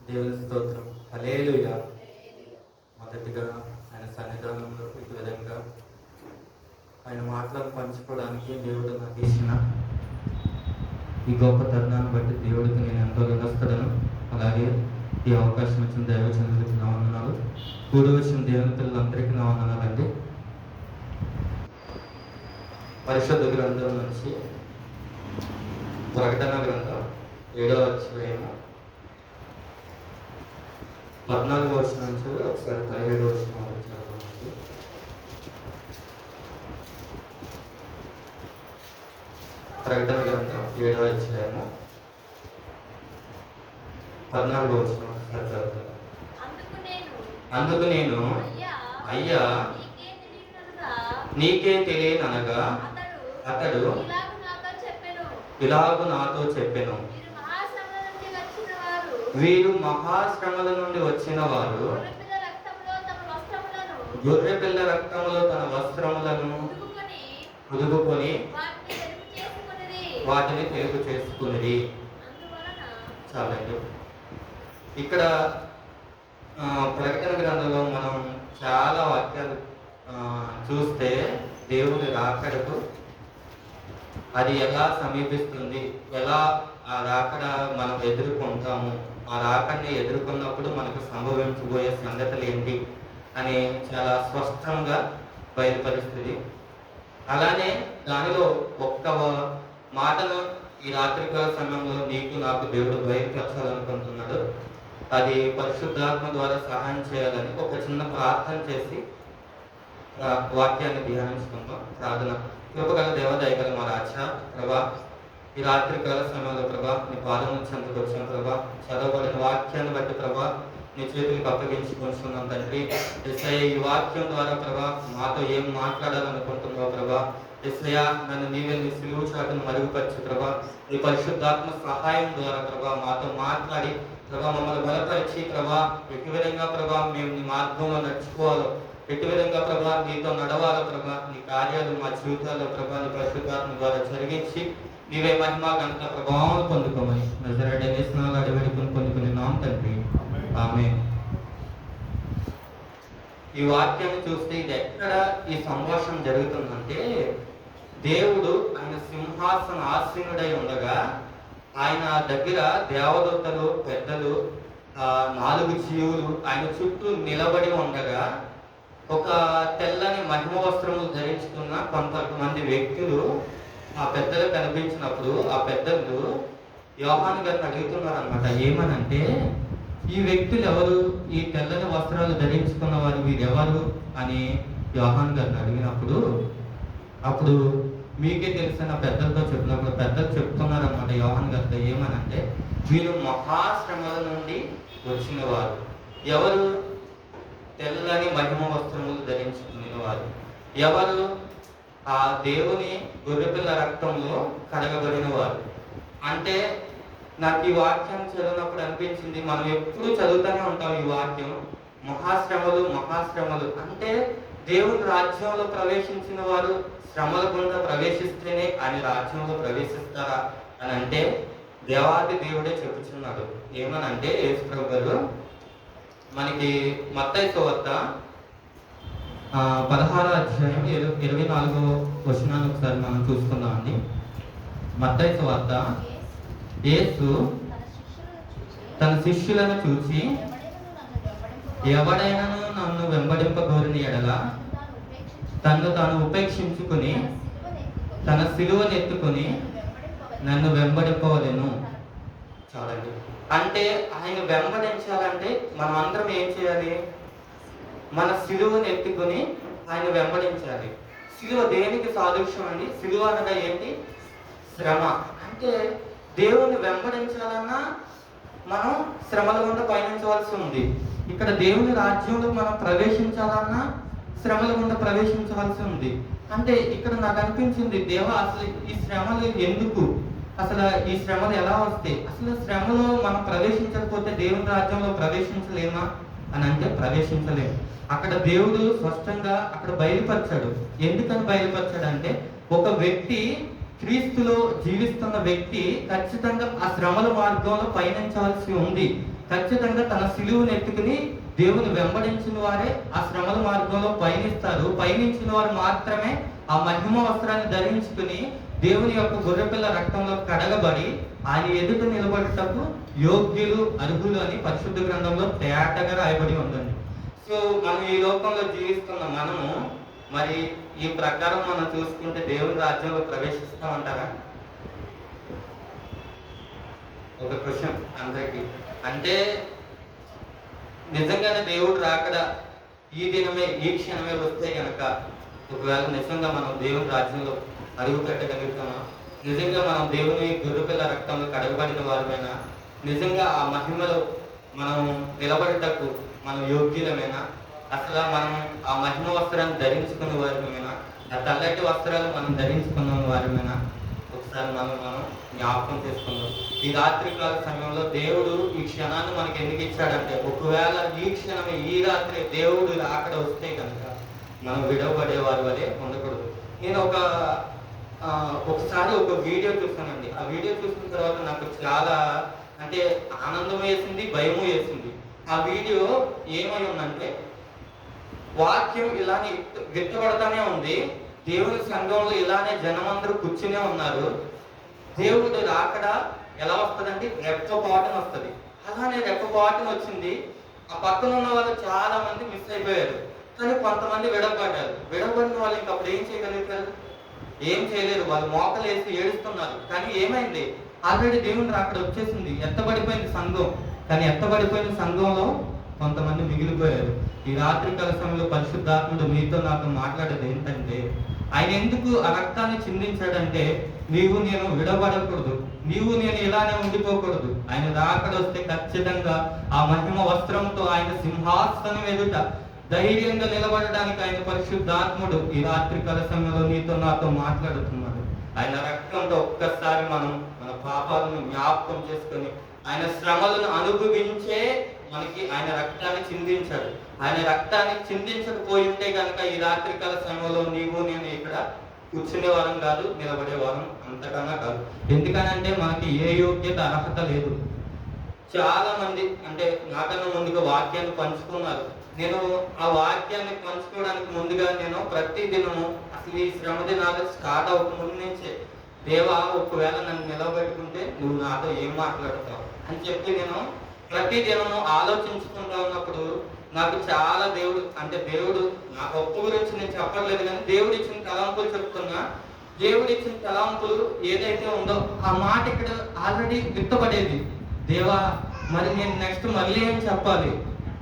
దేవుని స్తోత్రం. హల్లెలూయా. మొదటిగా ఆయన సన్నిధానంలో ఈ విధంగా ఆయన మాటలను పంచుకోవడానికి దేవుడు నాకు ఇచ్చిన ఈ గొప్ప తరుణాన్ని బట్టి దేవుడికి నేను ఎంతో రుణస్థుడను. అలాగే ఈ అవకాశం ఇచ్చిన దైవజనులకు నా వందనాలు. కూడి వచ్చిన దేవుని పిల్లలందరికీ నా వందనాలండి. పరిశుద్ధ గ్రంథం నుంచి ప్రకటన గ్రంథం 7వ అధ్యాయము 14వ వచనం నుంచి ఒకసారి 17వ వచనం వరకు చదవండి. ప్రకటన గ్రంథం 7వ అధ్యాయము 14వ వచనం ఒకసారి చదువుతాను. అందుకు నేను అయ్యా నీకే తెలియననగా అతడు ఇలాగు నాతో చెప్పెను, వీరు మహాశ్రమల నుండి వచ్చిన వారు గొర్రెపిల్ల రక్తములో తన వస్త్రములను ఉదుపుకొని వాటిని తెలుగు చేసుకుని. చాలండి. ఇక్కడ ప్రకటన గ్రంథంలో మనం చాలా వాక్యాలు చూస్తే దేవుని రాకడకు అది ఎలా సమీపిస్తుంది, ఎలా ఆ రాకడ మనం ఎదుర్కొంటాము, ఆ రాకడిని ఎదుర్కొన్నప్పుడు మనకు సంభవించబోయే సంగతులు ఏంటి అని చాలా స్పష్టంగా బయలుపరుస్తుంది. అలానే దానిలో ఒక్క మాటను ఈ రాత్రికాల సమయంలో నీకు నాకు దేవుడు బయలుపరచాలనుకుంటున్నాడు. అది పరిశుద్ధాత్మ ద్వారా సహాయం చేయాలని ఒక చిన్న ప్రార్థన చేసి వాక్యాన్ని ధ్యానించుకుందాం. ప్రార్థన. కృపగల దేవ, దయగల మా రాజా, ప్రభా, ఈ రాత్రికాల సమయంలో ప్రభా నీ పాదం నుంచి అంతకు వచ్చిన ప్రభా చదవబడిన వాక్యాన్ని బట్టి ప్రభా నీ చేతులకు అప్పగించుకుంటున్నాం తండ్రి. ఎస్ఐ ఈ వాక్యం ద్వారా ప్రభా మాతో ఏం మాట్లాడాలనుకుంటున్నావు ప్రభా. ఎస్ఐ నన్ను నీవే నీ సిలువ చాటును మరుగుపరిచి ప్రభా నీ పరిశుద్ధాత్మ సహాయం ద్వారా ప్రభా మాతో మాట్లాడి ప్రభా మమ్మల్ని బలపరిచి ప్రభా ఎటు విధంగా ప్రభా మేము నీ మార్గంలో నడుచుకోవాలో, ఎటు విధంగా ప్రభా నీతో నడవాలో ప్రభా నీ కార్యాలు మా జీవితాల్లో ప్రభా నీ పరిశుద్ధాత్మ ద్వారా జరిగించి నీవే మహిమ గంట ప్రభావం పొందుకోమని నజరేయుడైన యేసునామములో అడివేడుకొని పొందుకున్నాం తండ్రి. ఆమేన్. ఈ వాక్యాన్ని చూస్తే ఇది ఎక్కడ ఈ సంభాషణ జరుగుతుందంటే, దేవుడు ఆయన సింహాసన ఆసీనుడై ఉండగా ఆయన దగ్గర దేవదూతలు పెద్దలు 4 జీవులు ఆయన చుట్టూ నిలబడి ఉండగా ఒక తెల్లని మహిమ వస్త్రములు ధరించుకున్న కొంతమంది వ్యక్తులు ఆ పెద్దలు కనిపించినప్పుడు ఆ పెద్దలు యోహాను గారిని అడుగుతున్నారు అనమాట. ఏమనంటే, ఈ వ్యక్తులు ఎవరు, ఈ తెల్లని వస్త్రాలు ధరించుకున్న వారు వీరెవరు అని యోహాను గారిని అడిగినప్పుడు అప్పుడు మీకే తెలిసిన పెద్దలతో చెప్పినప్పుడు పెద్దలు చెప్తున్నారు అనమాట యోహాను గారితో. ఏమనంటే, వీరు మహాశ్రమల నుండి వచ్చిన వారు. ఎవరు? తెల్లని మహిమ వస్త్రములు ధరించుకునే వారు. ఎవరు? ఆ దేవుని గొర్రెపిల్ల రక్తంలో కడగబడిన వారు. అంటే నాకు ఈ వాక్యం చదివినప్పుడు అనిపించింది, మనం ఎప్పుడు చదువుతూనే ఉంటాం ఈ వాక్యం, మహాశ్రమలు మహాశ్రమలు అంటే దేవుని రాజ్యంలో ప్రవేశించిన వారు శ్రమల గుండా ప్రవేశిస్తేనే ఆయన రాజ్యంలో ప్రవేశిస్తారా అని అంటే దేవాది దేవుడే చెప్పుచున్నాడు. ఏమనంటే యేసు ప్రభు గారు మనకి మత్తయి సువార్త 16వ అధ్యాయం 24వ వచనాన్ని ఒకసారి మనం చూసుకుందామండి. మత్తయి సువార్త. యేసు తన శిష్యులను చూసి, ఎవడైనాను నన్ను వెంబడింపగోరిన ఎడల తన్ను తాను ఉపేక్షించుకుని తన సిలువను ఎత్తుకుని నన్ను వెంబడింపవలెను. చాలండి. అంటే ఆయన వెంబడించాలంటే మనం అందరం ఏం చేయాలి? మన సిలువను ఎత్తుకుని ఆయన వెంబడించాలి. సిలువ దేనికి సాదృశ్యం అండి? సిలువ అనగా ఏంటి? శ్రమ. అంటే దేవుని వెంబడించాలన్నా మనం శ్రమల గుండా పయనించవలసి ఉంది. ఇక్కడ దేవుని రాజ్యంలో మనం ప్రవేశించాలన్నా శ్రమల గుండా ప్రవేశించవలసి ఉంది. అంటే ఇక్కడ నాకు అనిపించింది, దేవా అసలు ఈ శ్రమలు ఎందుకు, అసలు ఈ శ్రమలు ఎలా వస్తాయి, అసలు శ్రమలో మనం ప్రవేశించకపోతే దేవుని రాజ్యంలో ప్రవేశించలేమా అని అంటే ప్రవేశించలేము. అక్కడ దేవుడు స్పష్టంగా అక్కడ బయలుపరిచాడు. ఎందుకని బయలుపరిచాడు అంటే, ఒక వ్యక్తి క్రీస్తులో జీవిస్తున్న వ్యక్తి ఖచ్చితంగా ఆ శ్రమల మార్గంలో పయనించాల్సి ఉంది. ఖచ్చితంగా తన సిలువను ఎత్తుకుని దేవుని వెంబడించిన వారే ఆ శ్రమల మార్గంలో పయనిస్తారు. పయనించిన వారు మాత్రమే ఆ మహిమ వస్త్రాన్ని ధరించుకుని దేవుని యొక్క గొర్రెపిల్ల రక్తంలో కడగబడి ఆయన ఎదుట నిలబడటకు యోగ్యులు, అర్హులు అని పరిశుద్ధ గ్రంథంలో తేటగా రాయబడి ఉందండి. సో మనం ఈ లోకంలో జీవిస్తున్న మనము మరి ఈ ప్రకారం మనం చూసుకుంటే దేవుని రాజ్యంలో ప్రవేశిస్తామంటారా? ఒక క్వశ్చన్ అందరికి. అంటే నిజంగానే దేవుడు రాకడా ఈ దినమే, ఈ క్షణమే వస్తే కనుక ఒకవేళ నిజంగా మనం దేవుని రాజ్యంలో అడుగు పెట్టగలుగుతామా? నిజంగా మనం దేవుని గొర్రెపిల్ల రక్తంలో కడగబడిన వారమైనా? నిజంగా ఆ మహిమలో మనం నిలబడటకు మనం యోగ్యులమైనా? అసలు మనం ఆ మహిమ వస్త్రాన్ని ధరించుకున్న వారమైనా? ఆ తెల్లటి వస్త్రాలు మనం ధరించుకున్న వారమైనా? ఒకసారి మనం జ్ఞాపకం చేసుకుందాం. ఈ రాత్రికాల సమయంలో దేవుడు ఈ క్షణాన్ని మనకి ఎందుకు ఇచ్చాడంటే, ఒకవేళ ఈ క్షణమే, ఈ రాత్రి దేవుడు అక్కడ వస్తే కనుక మనం విడవబడే వారి వలె ఉండకూడదు. నేను ఒకసారి ఒక వీడియో చూస్తానండి. ఆ వీడియో చూసిన తర్వాత నాకు చాలా అంటే ఆనందం వేసింది, భయము వేసింది. ఆ వీడియో ఏమై ఉందంటే, వాక్యం ఇలానే విత్తబడతానే ఉంది. దేవుని సంఘంలో ఇలానే జనమందరూ కూర్చునే ఉన్నారు. దేవుడు రాకడ ఎలా వస్తుందండి? రెప్పపాటున వస్తుంది. అలానే రెప్పపాటున వచ్చింది. ఆ పక్కన ఉన్న వాళ్ళు చాలా మంది మిస్ అయిపోయారు, కానీ కొంతమంది విడవబడ్డారు. విడవబడిన వాళ్ళు ఇంకా అప్పుడు ఏం చేయగలుగుతారు? ఏం చేయలేరు. వాళ్ళు మోకలు వేసి ఏడుస్తున్నారు. కానీ ఏమైంది? ఆల్రెడీ దేవుని రాకడ వచ్చేసింది. ఎత్తబడిపోయింది సంఘం. కానీ ఎత్తబడిపోయిన సంఘంలో కొంతమంది మిగిలిపోయారు. ఈ రాత్రికాల సమయంలో పరిశుద్ధాత్ముడు మీతో నాతో మాట్లాడేది ఏంటంటే, ఆయన ఎందుకు ఆ రక్తాన్ని చిందించాడంటే, నీవు నేను విడబడకూడదు, నీవు నేను ఇలానే ఉండిపోకూడదు. ఆయన రాకడ వస్తే ఖచ్చితంగా ఆ మహిమ వస్త్రంతో ఆయన సింహాసనం ఎదుట ధైర్యంగా నిలబడడానికి ఆయన పరిశుద్ధాత్ముడు ఈ రాత్రికాల సమయంలో నీతో నాతో మాట్లాడుతున్నాడు. ఆయన రక్తంతో ఒక్కసారి మనం మన పాపాలను జ్ఞాపకం చేసుకొని ఆయన శ్రమలను అనుభవించే మనకి ఆయన రక్తాన్ని చిందించాడు. ఆయన రక్తాన్ని చిందించకపోయి ఉంటే కనుక ఈ రాత్రికాల సమయంలో నీవు నేను ఇక్కడ కూర్చునే వారం కాదు, నిలబడే వారం అంతకన్నా కాదు. ఎందుకనంటే మనకి ఏ యోగ్యత, అర్హత లేదు. చాలా మంది అంటే నాకన్నా ముందుగా వాక్యాన్ని పంచుకున్నారు. నేను ఆ వాక్యాన్ని పంచుకోవడానికి ముందుగా నేను ప్రతి దినము అసలు ఈ శ్రమ దినాలు స్టార్ట్ అవ్వక ముందు నుంచే, దేవా ఒకవేళ నన్ను నిలబెట్టుకుంటే నువ్వు నాతో ఏం మాట్లాడతావు అని చెప్పి నేను ప్రతి దినము ఆలోచించుకుంటూ ఉన్నప్పుడు నాకు చాలా దేవుడు నా గొప్ప గురించి నేను చెప్పట్లేదు, కానీ దేవుడు ఇచ్చిన తలంపులు చెప్తున్నా. దేవుడు ఇచ్చిన తలంపులు ఏదైతే ఉందో ఆ మాట ఇక్కడ ఆల్రెడీ విత్తబడేది. దేవా మరి నేను నెక్స్ట్ మళ్ళీ ఏం చెప్పాలి?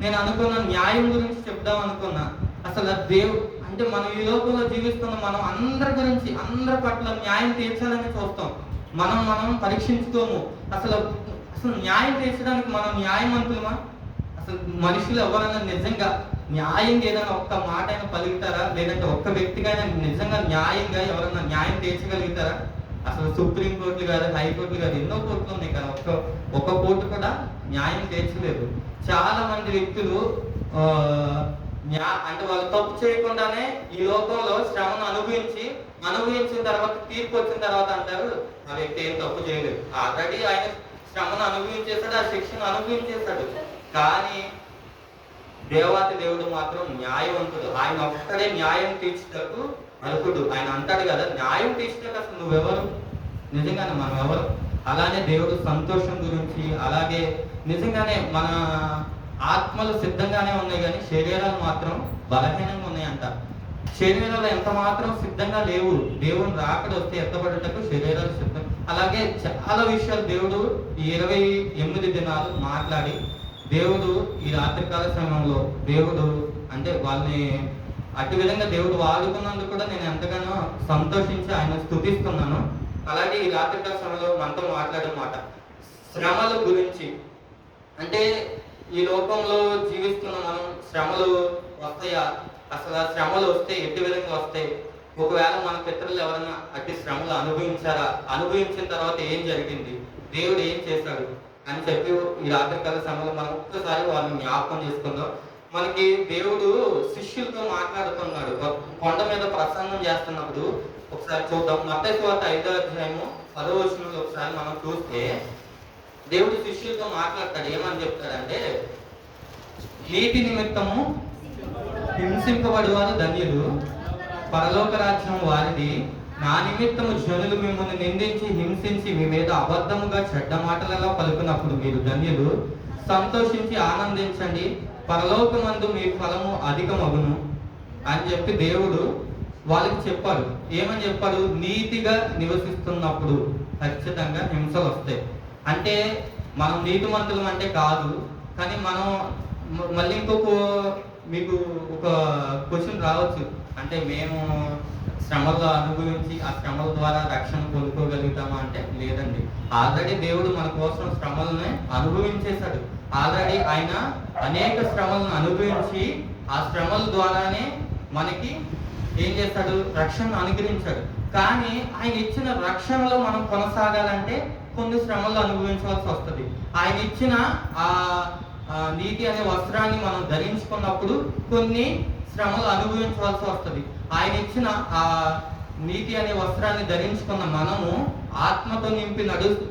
నేను అనుకున్న న్యాయం గురించి చెప్దాం అనుకున్నా. అసలు దేవుడు అంటే మనం ఈ లోకంలో జీవిస్తున్న మనం అందరి గురించి, అందరి పట్ల న్యాయం తీర్చాలని చూస్తాం. మనం పరీక్షించుకోము. అసలు న్యాయం తీర్చడానికి మనం న్యాయవంతులమా? అసలు మనుషులు ఎవరైనా నిజంగా న్యాయంగా ఏదైనా ఒక్క మాట అయినా పలుకుతారా? లేదంటే ఒక్క వ్యక్తిగా నిజంగా న్యాయంగా ఎవరైనా న్యాయం తీర్చగలుగుతారా? అసలు సుప్రీం కోర్టులు కాదు, హైకోర్టులు కాదు, ఎన్నో కోర్టులు ఉన్నాయి కదా, ఒక్క కోర్టు కూడా న్యాయం తీర్చలేదు. చాలా మంది వ్యక్తులు అంటే వాళ్ళు తప్పు చేయకుండానే ఈ లోకంలో శ్రమను అనుభవించిన తర్వాత తీర్పు వచ్చిన తర్వాత అంటారు ఆ వ్యక్తి ఏం తప్పు చేయలేదు. ఆల్రెడీ ఆయన శ్రమను అనుభవించేశాడు, ఆ శిక్షను అనుభవించేశాడు. కానీ దేవాతి దేవుడు మాత్రం న్యాయవంతుడు. ఆయన ఒక్కడే న్యాయం తీర్చుటకు అర్హుడు. ఆయన అంటాడు కదా, న్యాయం తీర్చుటకు అసలు నువ్వెవరు? నిజంగానే మనం ఎవరు? అలానే దేవుడు సంతోషం గురించి, అలాగే నిజంగానే మన ఆత్మలు సిద్ధంగానే ఉన్నాయి, కానీ శరీరాలు మాత్రం బలహీనంగా ఉన్నాయంట. శరీరాలు ఎంత మాత్రం సిద్ధంగా లేవు. దేవుని రాకడ వస్తే ఎత్తబడటకు శరీరాలు సిద్ధం. అలాగే చాలా విషయాలు దేవుడు ఈ 28 దినాలు మాట్లాడి, దేవుడు ఈ రాత్రికాల సమయంలో దేవుడు అంటే వాళ్ళని అటు విధంగా దేవుడు వాడుకున్నందుకు కూడా నేను ఎంతగానో సంతోషించి ఆయన స్తుతిస్తున్నాను. అలాగే ఈ రాత్రికాల సమయంలో మనతో మాట్లాడే మాట శ్రమల గురించి. అంటే ఈ లోకంలో జీవిస్తున్న మనం శ్రమలు వస్తాయా? అసలు ఆ శ్రమలు వస్తే ఎట్టి విధంగా వస్తాయి? ఒకవేళ మన పితరులు ఎవరైనా అట్టి శ్రమలు అనుభవించారా? అనుభవించిన తర్వాత ఏం జరిగింది? దేవుడు ఏం చేశాడు అని చెప్పి ఈ రాత్రికాల సమయంలో మనం ఒక్కసారి వాళ్ళని జ్ఞాపకం చేసుకుందాం. మనకి దేవుడు శిష్యులతో మాట్లాడుతున్నాడు. కొండ మీద ప్రసంగం చేస్తున్నప్పుడు ఒకసారి చూద్దాం. మత్తయి సువార్త 5వ అధ్యాయము 10వ వచనంలో ఒకసారి మనం చూస్తే దేవుడు శిష్యులతో మాట్లాడతాడు. ఏమని చెప్తాడంటే, నీతి నిమిత్తము హింసింపబడువారు ధన్యులు, పరలోక రాజ్యం వారిది. నా నిమిత్తము జనులు మిమ్మల్ని నిందించి హింసించి మీ మీద అబద్ధముగా చెడ్డ మాటలలో పలుకున్నప్పుడు మీరు ధన్యులు. సంతోషించి ఆనందించండి, పరలోకమందు మీ ఫలము అధికమగును అని చెప్పి దేవుడు వాళ్ళకి చెప్పాడు. ఏమని చెప్పాడు? నీతిగా నివసిస్తున్నప్పుడు ఖచ్చితంగా హింసలు వస్తాయి. అంటే మనం నీతిమంతులం అంటే కాదు, కానీ మనం మళ్ళీ ఇంకొక మీకు ఒక క్వశ్చన్ రావచ్చు. అంటే మేము శ్రమలు అనుభవించి ఆ శ్రమల ద్వారా రక్షణ పొందుకోగలుగుతామా అంటే లేదండి. ఆల్రెడీ దేవుడు మన కోసం శ్రమలను అనుభవించేశాడు. ఆల్రెడీ ఆయన అనేక శ్రమలను అనుభవించి ఆ శ్రమల ద్వారానే మనకి ఏం చేశాడు? రక్షణ అనుగ్రహించాడు. కానీ ఆయన ఇచ్చిన రక్షణలో మనం కొనసాగాలంటే కొన్ని శ్రమలు అనుభవించవలసి వస్తుంది. ఆయన ఇచ్చిన ఆ నీతి అనే వస్త్రాన్ని మనం ధరించుకున్నప్పుడు కొన్ని శ్రమలు అనుభవించవలసి వస్తుంది. ఆయన ఇచ్చిన ఆ నీతి అనే వస్త్రాన్ని ధరించుకున్న మనము ఆత్మతో నింపి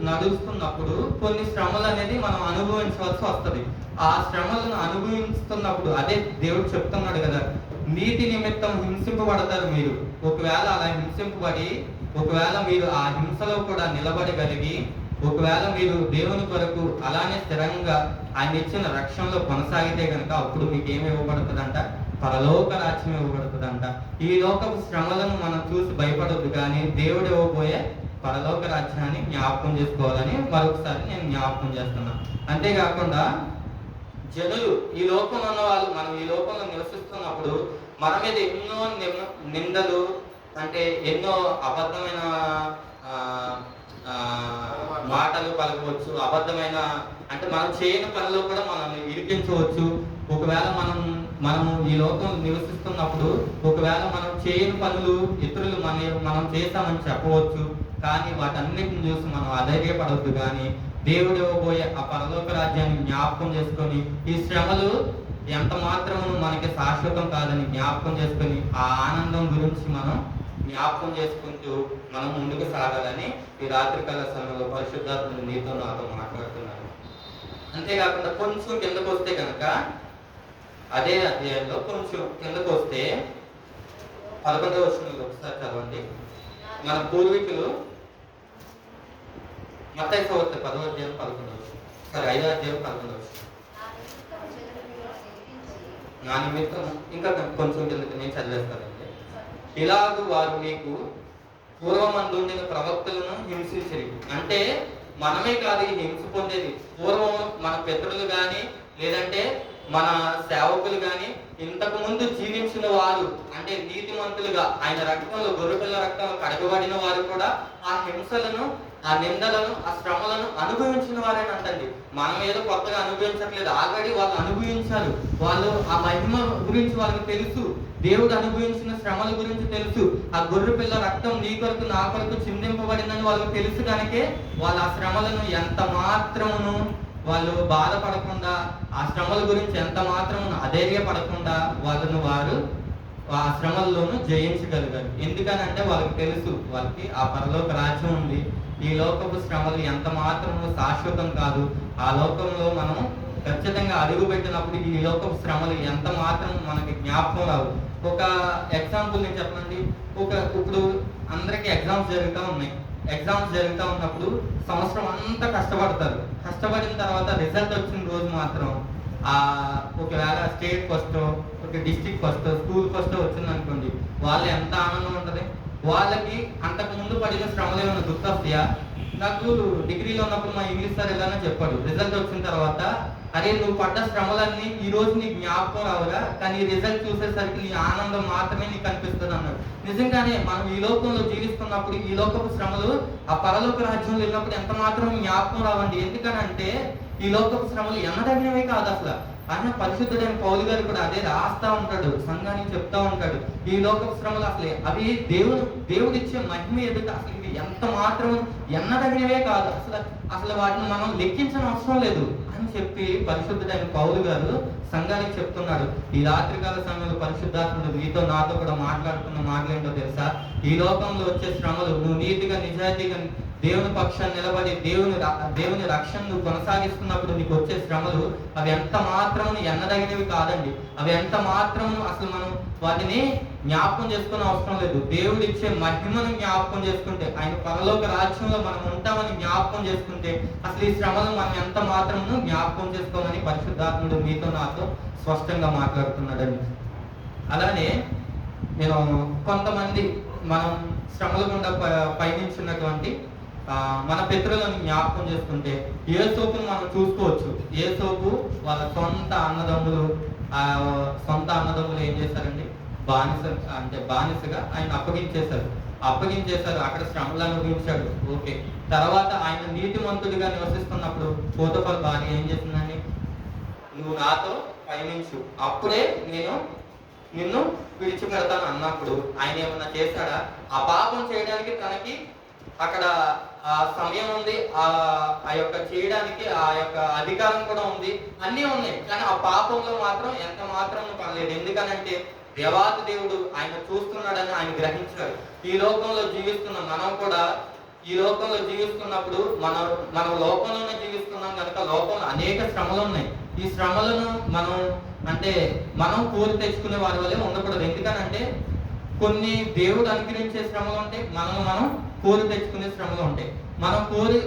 నడుస్తున్నప్పుడు కొన్ని శ్రమలు అనేది మనం అనుభవించవలసి వస్తుంది. ఆ శ్రమలను అనుభవిస్తున్నప్పుడు అదే దేవుడు చెప్తున్నాడు కదా, నీతి నిమిత్తం హింసింపబడతారు మీరు. ఒకవేళ అలా హింసింపబడి ఒకవేళ మీరు ఆ హింసలో కూడా నిలబడగలిగి ఒకవేళ మీరు దేవుని కొరకు అలానే స్థిరంగా ఆయన ఇచ్చిన రక్షణలో కొనసాగితే కనుక అప్పుడు మీకు ఏమి ఇవ్వబడుతుందంట? పరలోక రాజ్యం ఇవ్వబడుతుందంట. ఈ లోకపు శ్రమలను మనం చూసి భయపడద్దు, కానీ దేవుడు ఇవ్వబోయే పరలోక రాజ్యాన్ని జ్ఞాపకం చేసుకోవాలని మరొకసారి నేను జ్ఞాపకం చేస్తున్నాను. అంతేకాకుండా జనులు, ఈ లోకంలో ఉన్న వాళ్ళు, మనం ఈ లోకంలో నివసిస్తున్నప్పుడు మన మీద ఎన్నో నిందలు, అంటే ఎన్నో అబద్ధమైన మాటలు పలకవచ్చు. అబద్ధమైన అంటే మనం చేయని పనిలో కూడా మనల్ని ఇరికించవచ్చు. ఒకవేళ మనము ఈ లోకం నివసిస్తున్నప్పుడు ఒకవేళ మనం చేయని పనులు ఇతరులు మనం చేశామని చెప్పవచ్చు. కానీ వాటన్నిటిని చూసి మనం అధైర్యపడవద్దు, కానీ దేవుడు ఇవ్వబోయే ఆ పరలోక రాజ్యాన్ని జ్ఞాపకం చేసుకొని ఈ శ్రమలు ఎంత మాత్రము మనకి శాశ్వతం కాదని జ్ఞాపకం చేసుకొని ఆ ఆనందం గురించి మనం జ్ఞాపకం చేసుకుంటూ మనం ముందుకు సాగాలని ఈ రాత్రికాల సమయంలో పరిశుద్ధాత్మ నీతో నాతో మాట్లాడుతున్నాను. అంతేకాకుండా కొంచెం కిందకు వస్తే కనుక అదే అధ్యాయంలో కొంచెం కిందకు వస్తే 11వ వచనంలో ఒకసారి చదవండి. మన పూర్వీకులు మత్తయి సువార్త 10వ అధ్యాయం 11వ వచనం, సరే 5వ అధ్యాయం 11వ వచనం. నా నిమిత్తం ఇంకా కొంచెం కిందకి నేను చదివేస్తానండి. ఇలాగూ వారు మీకు పూర్వమందుండిన ప్రవక్తలను హింసించరు. అంటే మనమే కాదు ఈ హింస పొందేది. పూర్వం మన పితరులు కానీ లేదంటే మన సేవకులు కానీ ఇంతకు ముందు జీవించిన వారు, అంటే నీతిమంతులుగా ఆయన రక్తంలో, గొర్రెపిల్ల రక్తంలో కడగబడిన వారు కూడా ఆ హింసలను, ఆ నిందలను, ఆ శ్రమలను అనుభవించిన వారేనంటండి. మనం ఏదో కొత్తగా అనుభవించట్లేదు, ఆల్రెడీ వాళ్ళు అనుభవించారు. వాళ్ళు ఆ మహిమ గురించి వాళ్ళకి తెలుసు, దేవుడు అనుభవించిన శ్రమల గురించి తెలుసు. ఆ గొర్రెపిల్ల రక్తం నీ కొరకు నా కొరకు చిందింపబడిందని వాళ్ళకి తెలుసు. కనుకే వాళ్ళు ఆ శ్రమలను ఎంత మాత్రమును వాళ్ళు బాధపడకుండా, ఆ శ్రమల గురించి ఎంత మాత్రమును అధైర్యపడకుండా వారు ఆ శ్రమల్లోనూ జయించగలిగారు. ఎందుకనంటే వాళ్ళకి తెలుసు, వాళ్ళకి ఆ పరలోక రాజ్యం ఉంది. ఈ లోకపు శ్రమలు ఎంత మాత్రము శాశ్వతం కాదు. ఆ లోకంలో మనం ఖచ్చితంగా అడుగు పెట్టినప్పుడు ఈ లోకపు శ్రమలు ఎంత మాత్రం మనకి జ్ఞాపకం రావు. ఒక ఎగ్జాంపుల్ నేను చెప్పండి. ఇప్పుడు అందరికీ ఎగ్జామ్స్ జరుగుతూ ఉన్నాయి. ఎగ్జామ్స్ జరుగుతూ ఉన్నప్పుడు సంవత్సరం అంతా కష్టపడతారు. కష్టపడిన తర్వాత రిజల్ట్ వచ్చిన రోజు మాత్రం ఒకవేళ స్టేట్ ఫస్ట్, ఒక డిస్ట్రిక్ట్ ఫస్ట్, స్కూల్ ఫస్ట్ వచ్చింది అనుకోండి, వాళ్ళు ఎంత ఆనందం ఉంటుంది. వాళ్ళకి అంతకు ముందు పడిన శ్రమలు ఏమైనా గుర్తొస్తాయా? నాకు డిగ్రీలో ఉన్నప్పుడు మా ఇంగ్లీష్ సార్ ఎలానో చెప్పాడు, రిజల్ట్ వచ్చిన తర్వాత, అరే నువ్వు పడ్డ శ్రమలన్నీ ఈ రోజు నీకు జ్ఞాపకం రావుగా, కానీ రిజల్ట్ చూసేసరికి నీ ఆనందం మాత్రమే నీకు కనిపిస్తుంది అన్నాడు. నిజంగానే మనం ఈ లోకంలో జీవిస్తున్నప్పుడు ఈ లోకపు శ్రమలు ఆ పరలోక రాజ్యంలో వెళ్ళినప్పుడు ఎంత మాత్రం జ్ఞాపకం రావండి. ఎందుకనంటే ఈ లోకపు శ్రమలు ఎన్నదగినవే కాదు. అసలు ఆయన పరిశుద్ధుడైన పౌలు గారు కూడా అదే రాస్తా ఉంటాడు, సంఘానికి చెప్తా ఉంటాడు. ఈ లోక శ్రమలు అసలు అవి దేవుడిచ్చే మహిమ ఎదుట అసలు ఇవి ఎంత మాత్రం ఎన్నదగినవే కాదు, అసలు వాటిని మనం లెక్కించని అవసరం లేదు అని చెప్పి పరిశుద్ధుడైన పౌలు గారు సంఘానికి చెప్తున్నాడు. ఈ రాత్రికాల సమయంలో పరిశుద్ధాత్ముడు మీతో నాతో కూడా మాట్లాడుతున్న మాటలేంటో తెలుసా? ఈ లోకంలో వచ్చే శ్రమలు నువ్వు నీతిగా నిజాయితీగా దేవుని పక్షాన్ని నిలబడి దేవుని రక్షణను కొనసాగిస్తున్నప్పుడు నీకు వచ్చే శ్రమలు అవి ఎంత మాత్రం ఎన్నదగినవి కాదండి. అవి ఎంత మాత్రం అసలు మనం వాటిని జ్ఞాపకం చేసుకునే అవసరం లేదు. దేవుడు ఇచ్చే మహిమను జ్ఞాపకం చేసుకుంటే, ఆయన పరలోక రాజ్యంలో మనం ఉంటామని జ్ఞాపకం చేసుకుంటే అసలు ఈ శ్రమలు మనం ఎంత మాత్రము జ్ఞాపకం చేసుకోమని పరిశుద్ధాత్ముడు మీతో నాతో స్పష్టంగా మాట్లాడుతున్నాడండి. అలానే నేను కొంతమంది మనం శ్రమల గుండా పయనించినటువంటి మన పితరులను జ్ఞాపకం చేసుకుంటే యేసోపును మనం చూసుకోవచ్చు. యేసోపు వాళ్ళ సొంత అన్నదమ్ములు ఏం చేశారండి? బానిసగా ఆయన అప్పగించేశారు. అక్కడ శ్రమలు అనుభవించాడు. ఓకే. తర్వాత ఆయన నీతిమంతుడిగా నివసిస్తున్నప్పుడు పోతఫర్ భార్య ఏం చేసిందండి? నువ్వు నాతో పయనించు, అప్పుడే నేను నిన్ను విడిచిపెడతాను అన్నప్పుడు ఆయన ఏమన్నా చేశాడా? ఆ పాపం చేయడానికి తనకి అక్కడ ఆ సమయం ఉంది, ఆ యొక్క చేయడానికి ఆ యొక్క అధికారం కూడా ఉంది, అన్నీ ఉన్నాయి. కానీ ఆ పాపంలో మాత్రం ఎంత మాత్రం పర్లేదు. ఎందుకనంటే దేవాది దేవుడు ఆయన చూస్తున్నాడని ఆయన గ్రహించాడు. ఈ లోకంలో జీవిస్తున్న మనం కూడా ఈ లోకంలో జీవిస్తున్నప్పుడు మనం లోకంలోనే జీవిస్తున్నాం కనుక లోకంలో అనేక శ్రమలు ఉన్నాయి. ఈ శ్రమలను మనం కోరి తెచ్చుకునే వారి వల్లే ఉండకూడదు. ఎందుకనంటే కొన్ని దేవుడు అనుగ్రహించే శ్రమలు ఉంటాయి, మనం కోరి తెచ్చుకునే శ్రమలు ఉంటాయి. మనం కోరి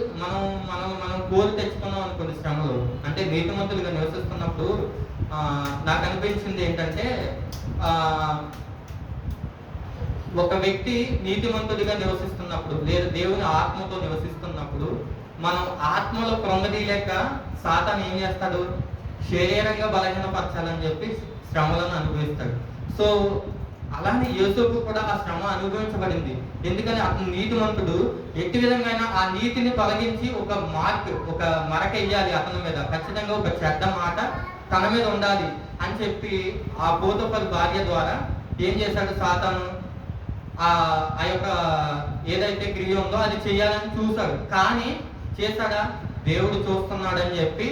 తెచ్చుకున్నాం అనుకునే శ్రమలు అంటే నీతిమంతులుగా నివసిస్తున్నప్పుడు నాకు అనిపించింది ఏంటంటే ఒక వ్యక్తి నీతిమంతుడిగా నివసిస్తున్నప్పుడు లేదా దేవుని ఆత్మతో నివసిస్తున్నప్పుడు మనం ఆత్మలో కృంగదీయలేక సాతాను ఏం చేస్తాడు? శరీరంగా బలహీనపరచాలని చెప్పి శ్రమలను అనుభవిస్తాడు. సో అలానే యేసోపు కూడా ఆ శ్రమ అనుభవించబడింది. ఎందుకని అతను నీతిమంతుడు, ఎట్టి విధంగా ఆ నీతిని తొలగించి ఒక మరక వేయాలి అతని మీద, ఖచ్చితంగా ఒక చెడ్డ మాట తన మీద ఉండాలి అని చెప్పి ఆ పోతఫరు భార్య ద్వారా ఏం చేశాడు? సాతాను ఆ యొక్క ఏదైతే క్రియ ఉందో అది చేయాలని చూశాడు. కానీ చేశాడా? దేవుడు చూస్తున్నాడని చెప్పి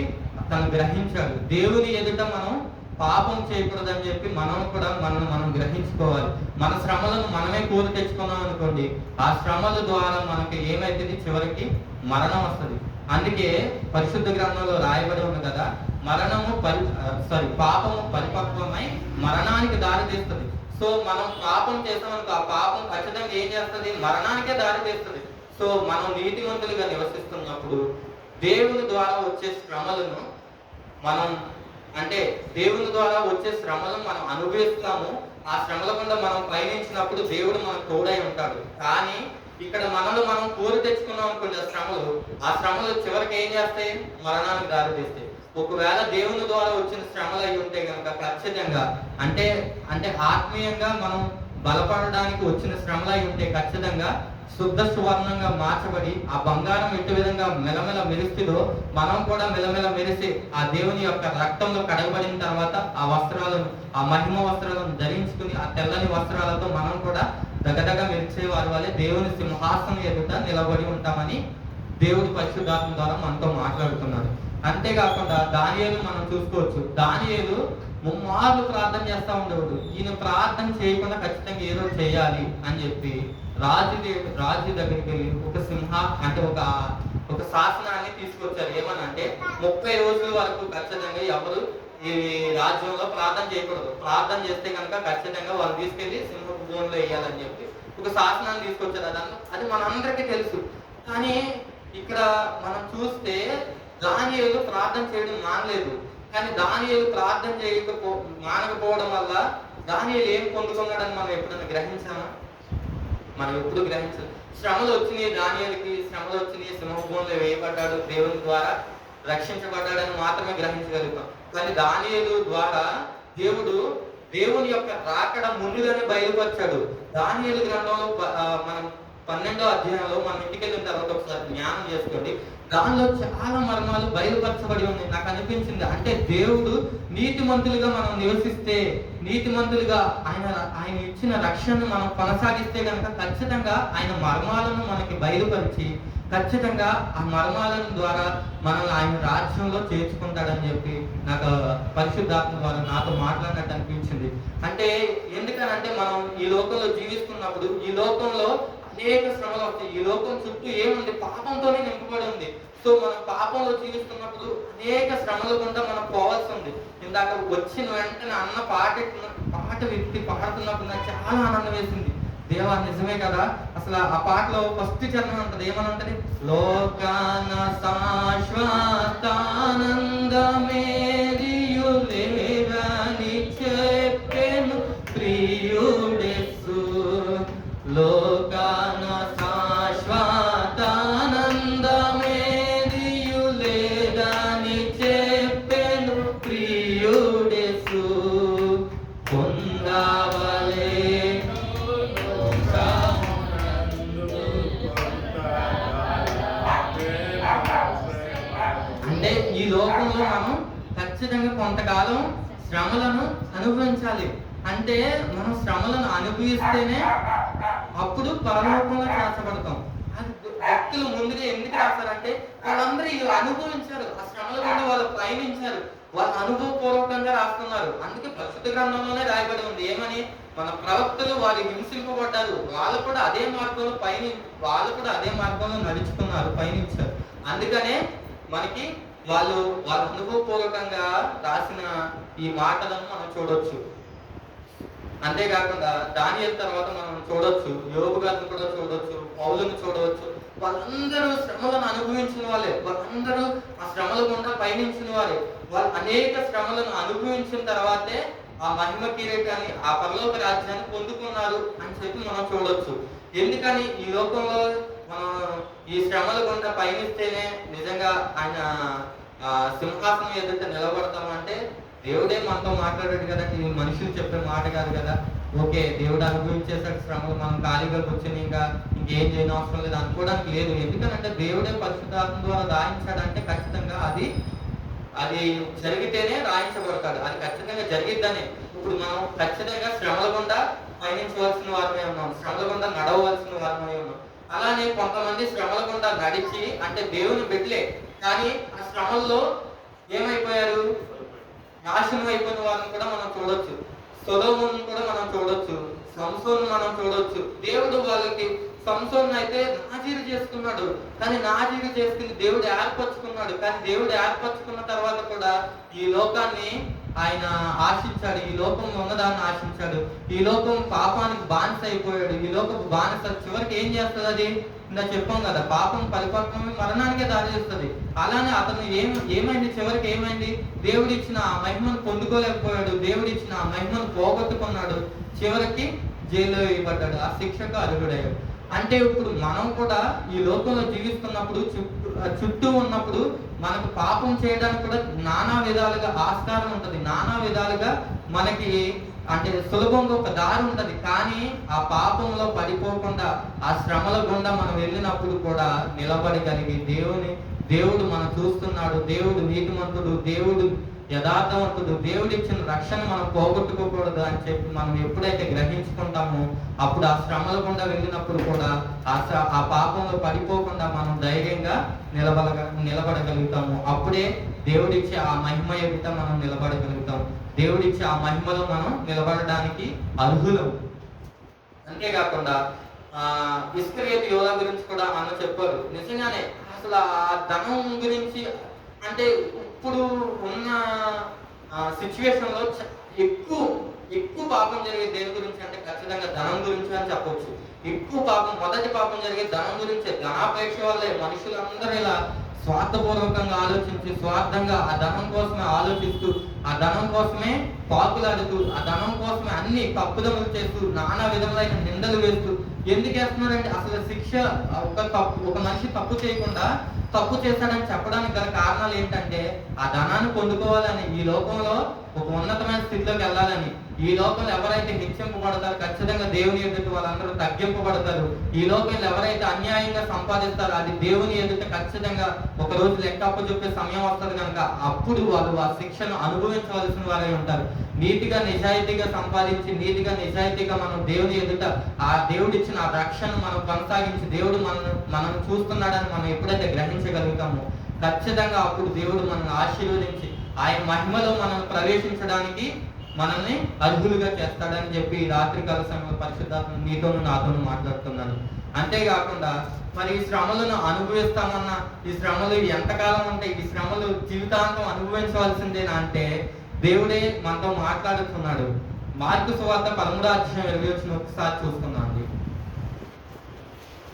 తను గ్రహించాడు. దేవుని ఎదుట మనం పాపం చేయకూడదని చెప్పి మనం గ్రహించుకోవాలి. మన శ్రమలను మనమే కోరి తెచ్చుకున్నాం అనుకోండి, ఆ శ్రమల ద్వారా మనకి ఏమైతుంది? చివరికి మరణం వస్తుంది. అందుకే పరిశుద్ధ గ్రంథంలో రాయబడి ఉంది కదా, పాపము పరిపక్వమై మరణానికి దారి తీస్తుంది. సో మనం పాపం చేస్తామనుకో, ఆ పాపం ఖచ్చితంగా ఏం చేస్తుంది? మరణానికే దారి తీస్తుంది. సో మనం నీతిమంతులుగా నివసిస్తున్నప్పుడు దేవుని ద్వారా వచ్చే శ్రమలను మనం అనుభవిస్తాము. ఆ శ్రమల గుండా మనం ప్రయాణించినప్పుడు దేవుడు మనకు తోడై ఉంటాడు. కానీ ఇక్కడ మనం కోరి తెచ్చుకున్నాం అనుకోండి, ఆ శ్రమలు చివరికి ఏం చేస్తాయి? మరణానికి దారి తీస్తాయి. ఒకవేళ దేవుని ద్వారా వచ్చిన శ్రమలు అయి ఉంటే కనుక ఖచ్చితంగా అంటే ఆత్మీయంగా మనం బలపడడానికి వచ్చిన శ్రమలు అయి ఉంటే ఖచ్చితంగా శుద్ధ సువర్ణంగా మార్చబడి ఆ బంగారం ఎట్టి విధంగా మెలమెల మెరుస్తుందో మనం కూడా మెలమెల మెరిసి ఆ దేవుని యొక్క రక్తంలో కడగబడిన తర్వాత ఆ మహిమ వస్త్రాలను ధరించుకుని ఆ తెల్లని వస్త్రాలతో మనం కూడా దగదగ మెరిసే వారి వల్లే దేవుని సింహాసనం ఎదుట నిలబడి ఉంటామని దేవుడి పరిశుద్ధాత్మ ద్వారా మనతో మాట్లాడుతున్నాడు. అంతేకాకుండా దానియేలు మనం చూసుకోవచ్చు. దానియేలు ముమ్మార్లు ప్రార్థన చేస్తా ఉండేవాడు. ఈయన ప్రార్థన చేయకుండా ఖచ్చితంగా ఏదో చేయాలి అని చెప్పి రాజు దగ్గరికి వెళ్ళి ఒక శాసనాన్ని తీసుకొచ్చారు. ఏమనంటే 30 రోజుల వరకు ఖచ్చితంగా ఎవరు ఈ రాజ్యంలో ప్రార్థన చేయకూడదు. ప్రార్థన చేస్తే కనుక ఖచ్చితంగా వాళ్ళు తీసుకెళ్లి సింహభూమిలో వేయాలని చెప్పి ఒక శాసనాన్ని తీసుకొచ్చారు. అది మనందరికీ తెలుసు. కానీ ఇక్కడ మనం చూస్తే దానియేలు ప్రార్థన చేయడం మానలేదు. కానీ దానియేలు ప్రార్థన మానకపోవడం వల్ల దానియేలు ఏం పొందుకున్నాడని మనం ఎప్పుడైనా గ్రహించామా? మనం ఎప్పుడు గ్రహించాలి. శ్రమలు వచ్చినాయి దానియేలుకి, శ్రమలు వచ్చినాయి, సింహభూమిలో వేయబడ్డాడు, దేవుని ద్వారా రక్షించబడ్డాడని మాత్రమే గ్రహించగలుగుతాం. కానీ దానియేలు ద్వారా దేవుని యొక్క రాకడ ముందుగానే బయలుపరిచాడు. దానియేలు గ్రంథంలో మనం 12వ అధ్యాయంలో మనం ఇంటికి వెళ్ళిన తర్వాత ఒకసారి జ్ఞానం చేసుకోండి. దానిలో చాలా మర్మాలు బయలుపరచబడి ఉన్నాయి. నాకు అనిపించింది అంటే దేవుడు నీతిమంతులుగా మనం నివసిస్తే, నీతిమంతులుగా ఆయన ఇచ్చిన రక్షణను మనం కొనసాగిస్తే కనుక ఖచ్చితంగా ఆయన మర్మాలను మనకి బయలుపరిచి ఖచ్చితంగా ఆ మర్మాలను ద్వారా మనల్ని ఆయన రాజ్యంలో చేర్చుకుంటాడని చెప్పి నాకు పరిశుద్ధాత్మ ద్వారా నాతో మాట్లాడినట్టు అనిపించింది. అంటే ఎందుకనంటే మనం ఈ లోకంలో జీవిస్తున్నప్పుడు ఈ లోకంలో అనేక శ్రమలు వస్తాయి. ఈ లోకం చుట్టూ ఏముంది? పాపంతోనే నింపబడి ఉంది. సో మనం పాపంలో జీవిస్తున్నప్పుడు అనేక శ్రమల గుండా మనం పోవాల్సి ఉంది. ఇందాక వచ్చిన వెంటనే అన్న పాట వ్యక్తి పాడుతున్నప్పుడు నాకు చాలా ఆనందం వేసింది. దేవా నిజమే కదా, అసలు ఆ పాటలో ఫస్ట్ చరణం ఉంటది, ఏమని ఉంటది? లోకాన శాశ్వతానందమేదియులేరని చెప్పెను ప్రియుడెస్సు. లోకాన శాశ్వతానందమేదియులేరని చెప్పెను ప్రియుడెస్సు. పొందవలే అంటే ఈ లోకంలో మనం ఖచ్చితంగా కొంతకాలం శ్రమలను అనుభవించాలి. అంటే మనం శ్రమలను అనుభవిస్తేనే అప్పుడు పరలోకంలో చేర్చబడతాం. అది వ్యక్తులు ముందుగా ఎందుకు రాస్తారంటే వాళ్ళందరూ ఇవి అనుభవించారు, ఆ శ్రమల గుండా వాళ్ళు పయనించారు, వాళ్ళు అనుభవపూర్వకంగా రాస్తున్నారు. అందుకే పరిశుద్ధ గ్రంథంలోనే రాయబడి ఉంది ఏమని? మన ప్రవక్తలు వారు హింసింపబడ్డారు, వాళ్ళు కూడా అదే మార్గంలో నడుచుకున్నారు, పయనించారు. అందుకనే మనకి వాళ్ళ అనుభవపూర్వకంగా రాసిన ఈ మాటలను మనం చూడొచ్చు. అంతేకాకుండా దానియేలు తర్వాత మనం చూడొచ్చు, యోబు గారిని కూడా చూడొచ్చు, పౌలుని చూడవచ్చు. వాళ్ళందరూ శ్రమలను అనుభవించిన వాళ్ళే, వాళ్ళందరూ ఆ శ్రమల గుండా పయనించిన వారే. వాళ్ళు అనేక శ్రమలను అనుభవించిన తర్వాతే ఆ మహిమ కిరీటాన్ని, ఆ పరలోక రాజ్యాన్ని పొందుకున్నారు అని చెప్పి మనం చూడొచ్చు. ఎందుకని ఈ లోకంలో మనం ఈ శ్రమల గుండా పయనిస్తేనే నిజంగా ఆయన సింహాసనం ఎదుట నిలబడతామంటే దేవుడే మనతో మాట్లాడాడు కదా, ఇది మనుషులు చెప్పే మాట కాదు కదా. ఓకే, దేవుడు అనుభవించేసాడు శ్రమలు, మనం ఖాళీగా కూర్చొని ఇంకేం చేయని అవసరం లేదు అనుకోవడానికి లేదు. ఎందుకనంటే దేవుడే పరిశుద్ధాత్మ ద్వారా రాయించాడంటే ఖచ్చితంగా అది జరిగితేనే రాయించబడతాడు, అది ఖచ్చితంగా జరిగిద్దనే. ఇప్పుడు మనం ఖచ్చితంగా శ్రమల గుండా పయనించవలసిన వారమే ఉన్నాం, శ్రమల గుండా నడవలసిన వారమే ఉన్నాం. అలానే కొంతమంది శ్రమల గుండా నడిచి అంటే దేవుని బిడ్డలే, కానీ ఆ శ్రమల్లో ఏమైపోయారు? నాశనం అయిపోయిన వారిని కూడా మనం చూడొచ్చు. సొదొమోను కూడా మనం చూడొచ్చు, సంసోను మనం చూడొచ్చు. దేవుడు వాళ్ళకి సంసోను అయితే నాజీరు చేసుకున్నాడు, కానీ నాజీరు చేసుకుని దేవుడు ఏర్పరచుకున్నాడు. కానీ దేవుడు ఏర్పరచుకున్న తర్వాత కూడా ఈ లోకాన్ని ఆయన ఆశించాడు, ఈ లోకం ఉన్నదాన్ని ఆశించాడు. ఈ లోకం పాపానికి బానిస అయిపోయాడు. ఈ లోకపు బానిస చివరికి ఏం చేస్తుంది? అది ఇందా చెప్పాం కదా, పాపం పరిపక్వమే మరణానికే దారి చేస్తుంది. అలానే అతను ఏమైంది? చివరికి ఏమైంది? దేవుడు ఇచ్చిన ఆ మహిమను పొందుకోలేకపోయాడు, దేవుడు ఇచ్చిన ఆ మహిమను పోగొట్టుకున్నాడు, చివరికి జైల్లో వేయబడ్డాడు, ఆ శిక్షకు అర్హుడయ్యాడు. అంటే ఇప్పుడు మనం కూడా ఈ లోకంలో జీవిస్తున్నప్పుడు చుట్టూ ఉన్నప్పుడు మనకు పాపం చేయడానికి కూడా నానా విధాలుగా ఆస్కారం ఉంటుంది, నానా విధాలుగా మనకి అంటే సులభంగా ఒక దారి ఉంటది. కానీ ఆ పాపంలో పడిపోకుండా ఆ శ్రమల గుండా మనం వెళ్ళినప్పుడు కూడా నిలబడగలిగి దేవుడు మనం చూస్తున్నాడు, దేవుడు నీతిమంతుడు, దేవుడు యథార్థవంతుడు, దేవుడు ఇచ్చిన రక్షణ మనం పోగొట్టుకోకూడదు అని చెప్పి మనం ఎప్పుడైతే గ్రహించుకుంటామో అప్పుడు ఆ శ్రమల గుండా వెళ్ళినప్పుడు కూడా ఆ పాపంలో పడిపోకుండా మనం ధైర్యంగా నిలబడగలుగుతాము. అప్పుడే దేవుడిచ్చే ఆ మహిమ ఎదుట మనం నిలబడగలుగుతాం, దేవుడిచ్చే ఆ మహిమలో మనం నిలబడడానికి అర్హులం. అంతేకాకుండా ఇస్కరియోతు యోధ గురించి కూడా అన్న చెప్పారు. నిజంగానే అసలు ఆ ధనం గురించి అంటే ఇప్పుడు ఉన్న సిచ్యువేషన్ లో ఎక్కువ పాపం జరిగే దేని గురించి అంటే ఖచ్చితంగా ధనం గురించి అని చెప్పొచ్చు. మొదటి పాపం జరిగే ధనం గురించే. ధనాపేక్ష వల్లే మనుషులందరూ ఇలా స్వార్థపూర్వకంగా ఆలోచించి స్వార్థంగా ఆ ధనం కోసమే ఆలోచిస్తూ, ఆ ధనం కోసమే పాకులాడుతూ, ఆ ధనం కోసమే అన్ని తప్పుదములు చేస్తూ, నానా విధములైన నిందలు వేస్తూ. ఎందుకు వేస్తున్నారంటే అసలు శిక్ష ఒక మనిషి తప్పు చేయకుండా తప్పు చేశాడని చెప్పడానికి గల కారణాలు ఏంటంటే ఆ ధనాన్ని పొందుకోవాలని, ఈ లోకంలో ఒక ఉన్నతమైన స్థితిలోకి వెళ్ళాలని. ఈ లోకంలో ఎవరైతే హెచ్చింపబడతారో ఖచ్చితంగా దేవుని ఎదుట వాళ్ళందరూ తగ్గింపబడతారు. ఈ లోకంలో ఎవరైతే అన్యాయంగా సంపాదిస్తారో అది దేవుని ఎదుట ఖచ్చితంగా ఒక రోజు లెక్క అప్పచెప్పే సమయం వస్తుంది కనుక అప్పుడు వాళ్ళు ఆ శిక్షను అనుభవించవలసిన వారే ఉంటారు. నీతిగా నిజాయితీగా సంపాదించి నీతిగా నిజాయితీగా మనం దేవుని ఎదుట ఆ దేవుడు ఇచ్చిన ఆ రక్షణ మనం కొనసాగించి దేవుడు మనం చూస్తున్నాడని మనం ఎప్పుడైతే గ్రహించగలుగుతామో ఖచ్చితంగా అప్పుడు దేవుడు మనల్ని ఆశీర్వదించి ఆయన మహిమలో మనం ప్రవేశించడానికి మనల్ని అర్హులుగా చేస్తాడని చెప్పి రాత్రికాల సమయంలో పరిశుద్ధాత్మ నీతోనూ నాతోనూ మాట్లాడుతున్నాడు. అంతేకాకుండా మరి ఈ శ్రమలను అనుభవిస్తామన్న ఈ శ్రమలు ఎంతకాలం ఉంటాయి, ఈ శ్రమలు జీవితాంతం అనుభవించవలసిందేనా అంటే దేవుడే మనతో మాట్లాడుతున్నాడు. మార్కు సువార్త 13:20 ఒకసారి చూస్తున్నాం అండి.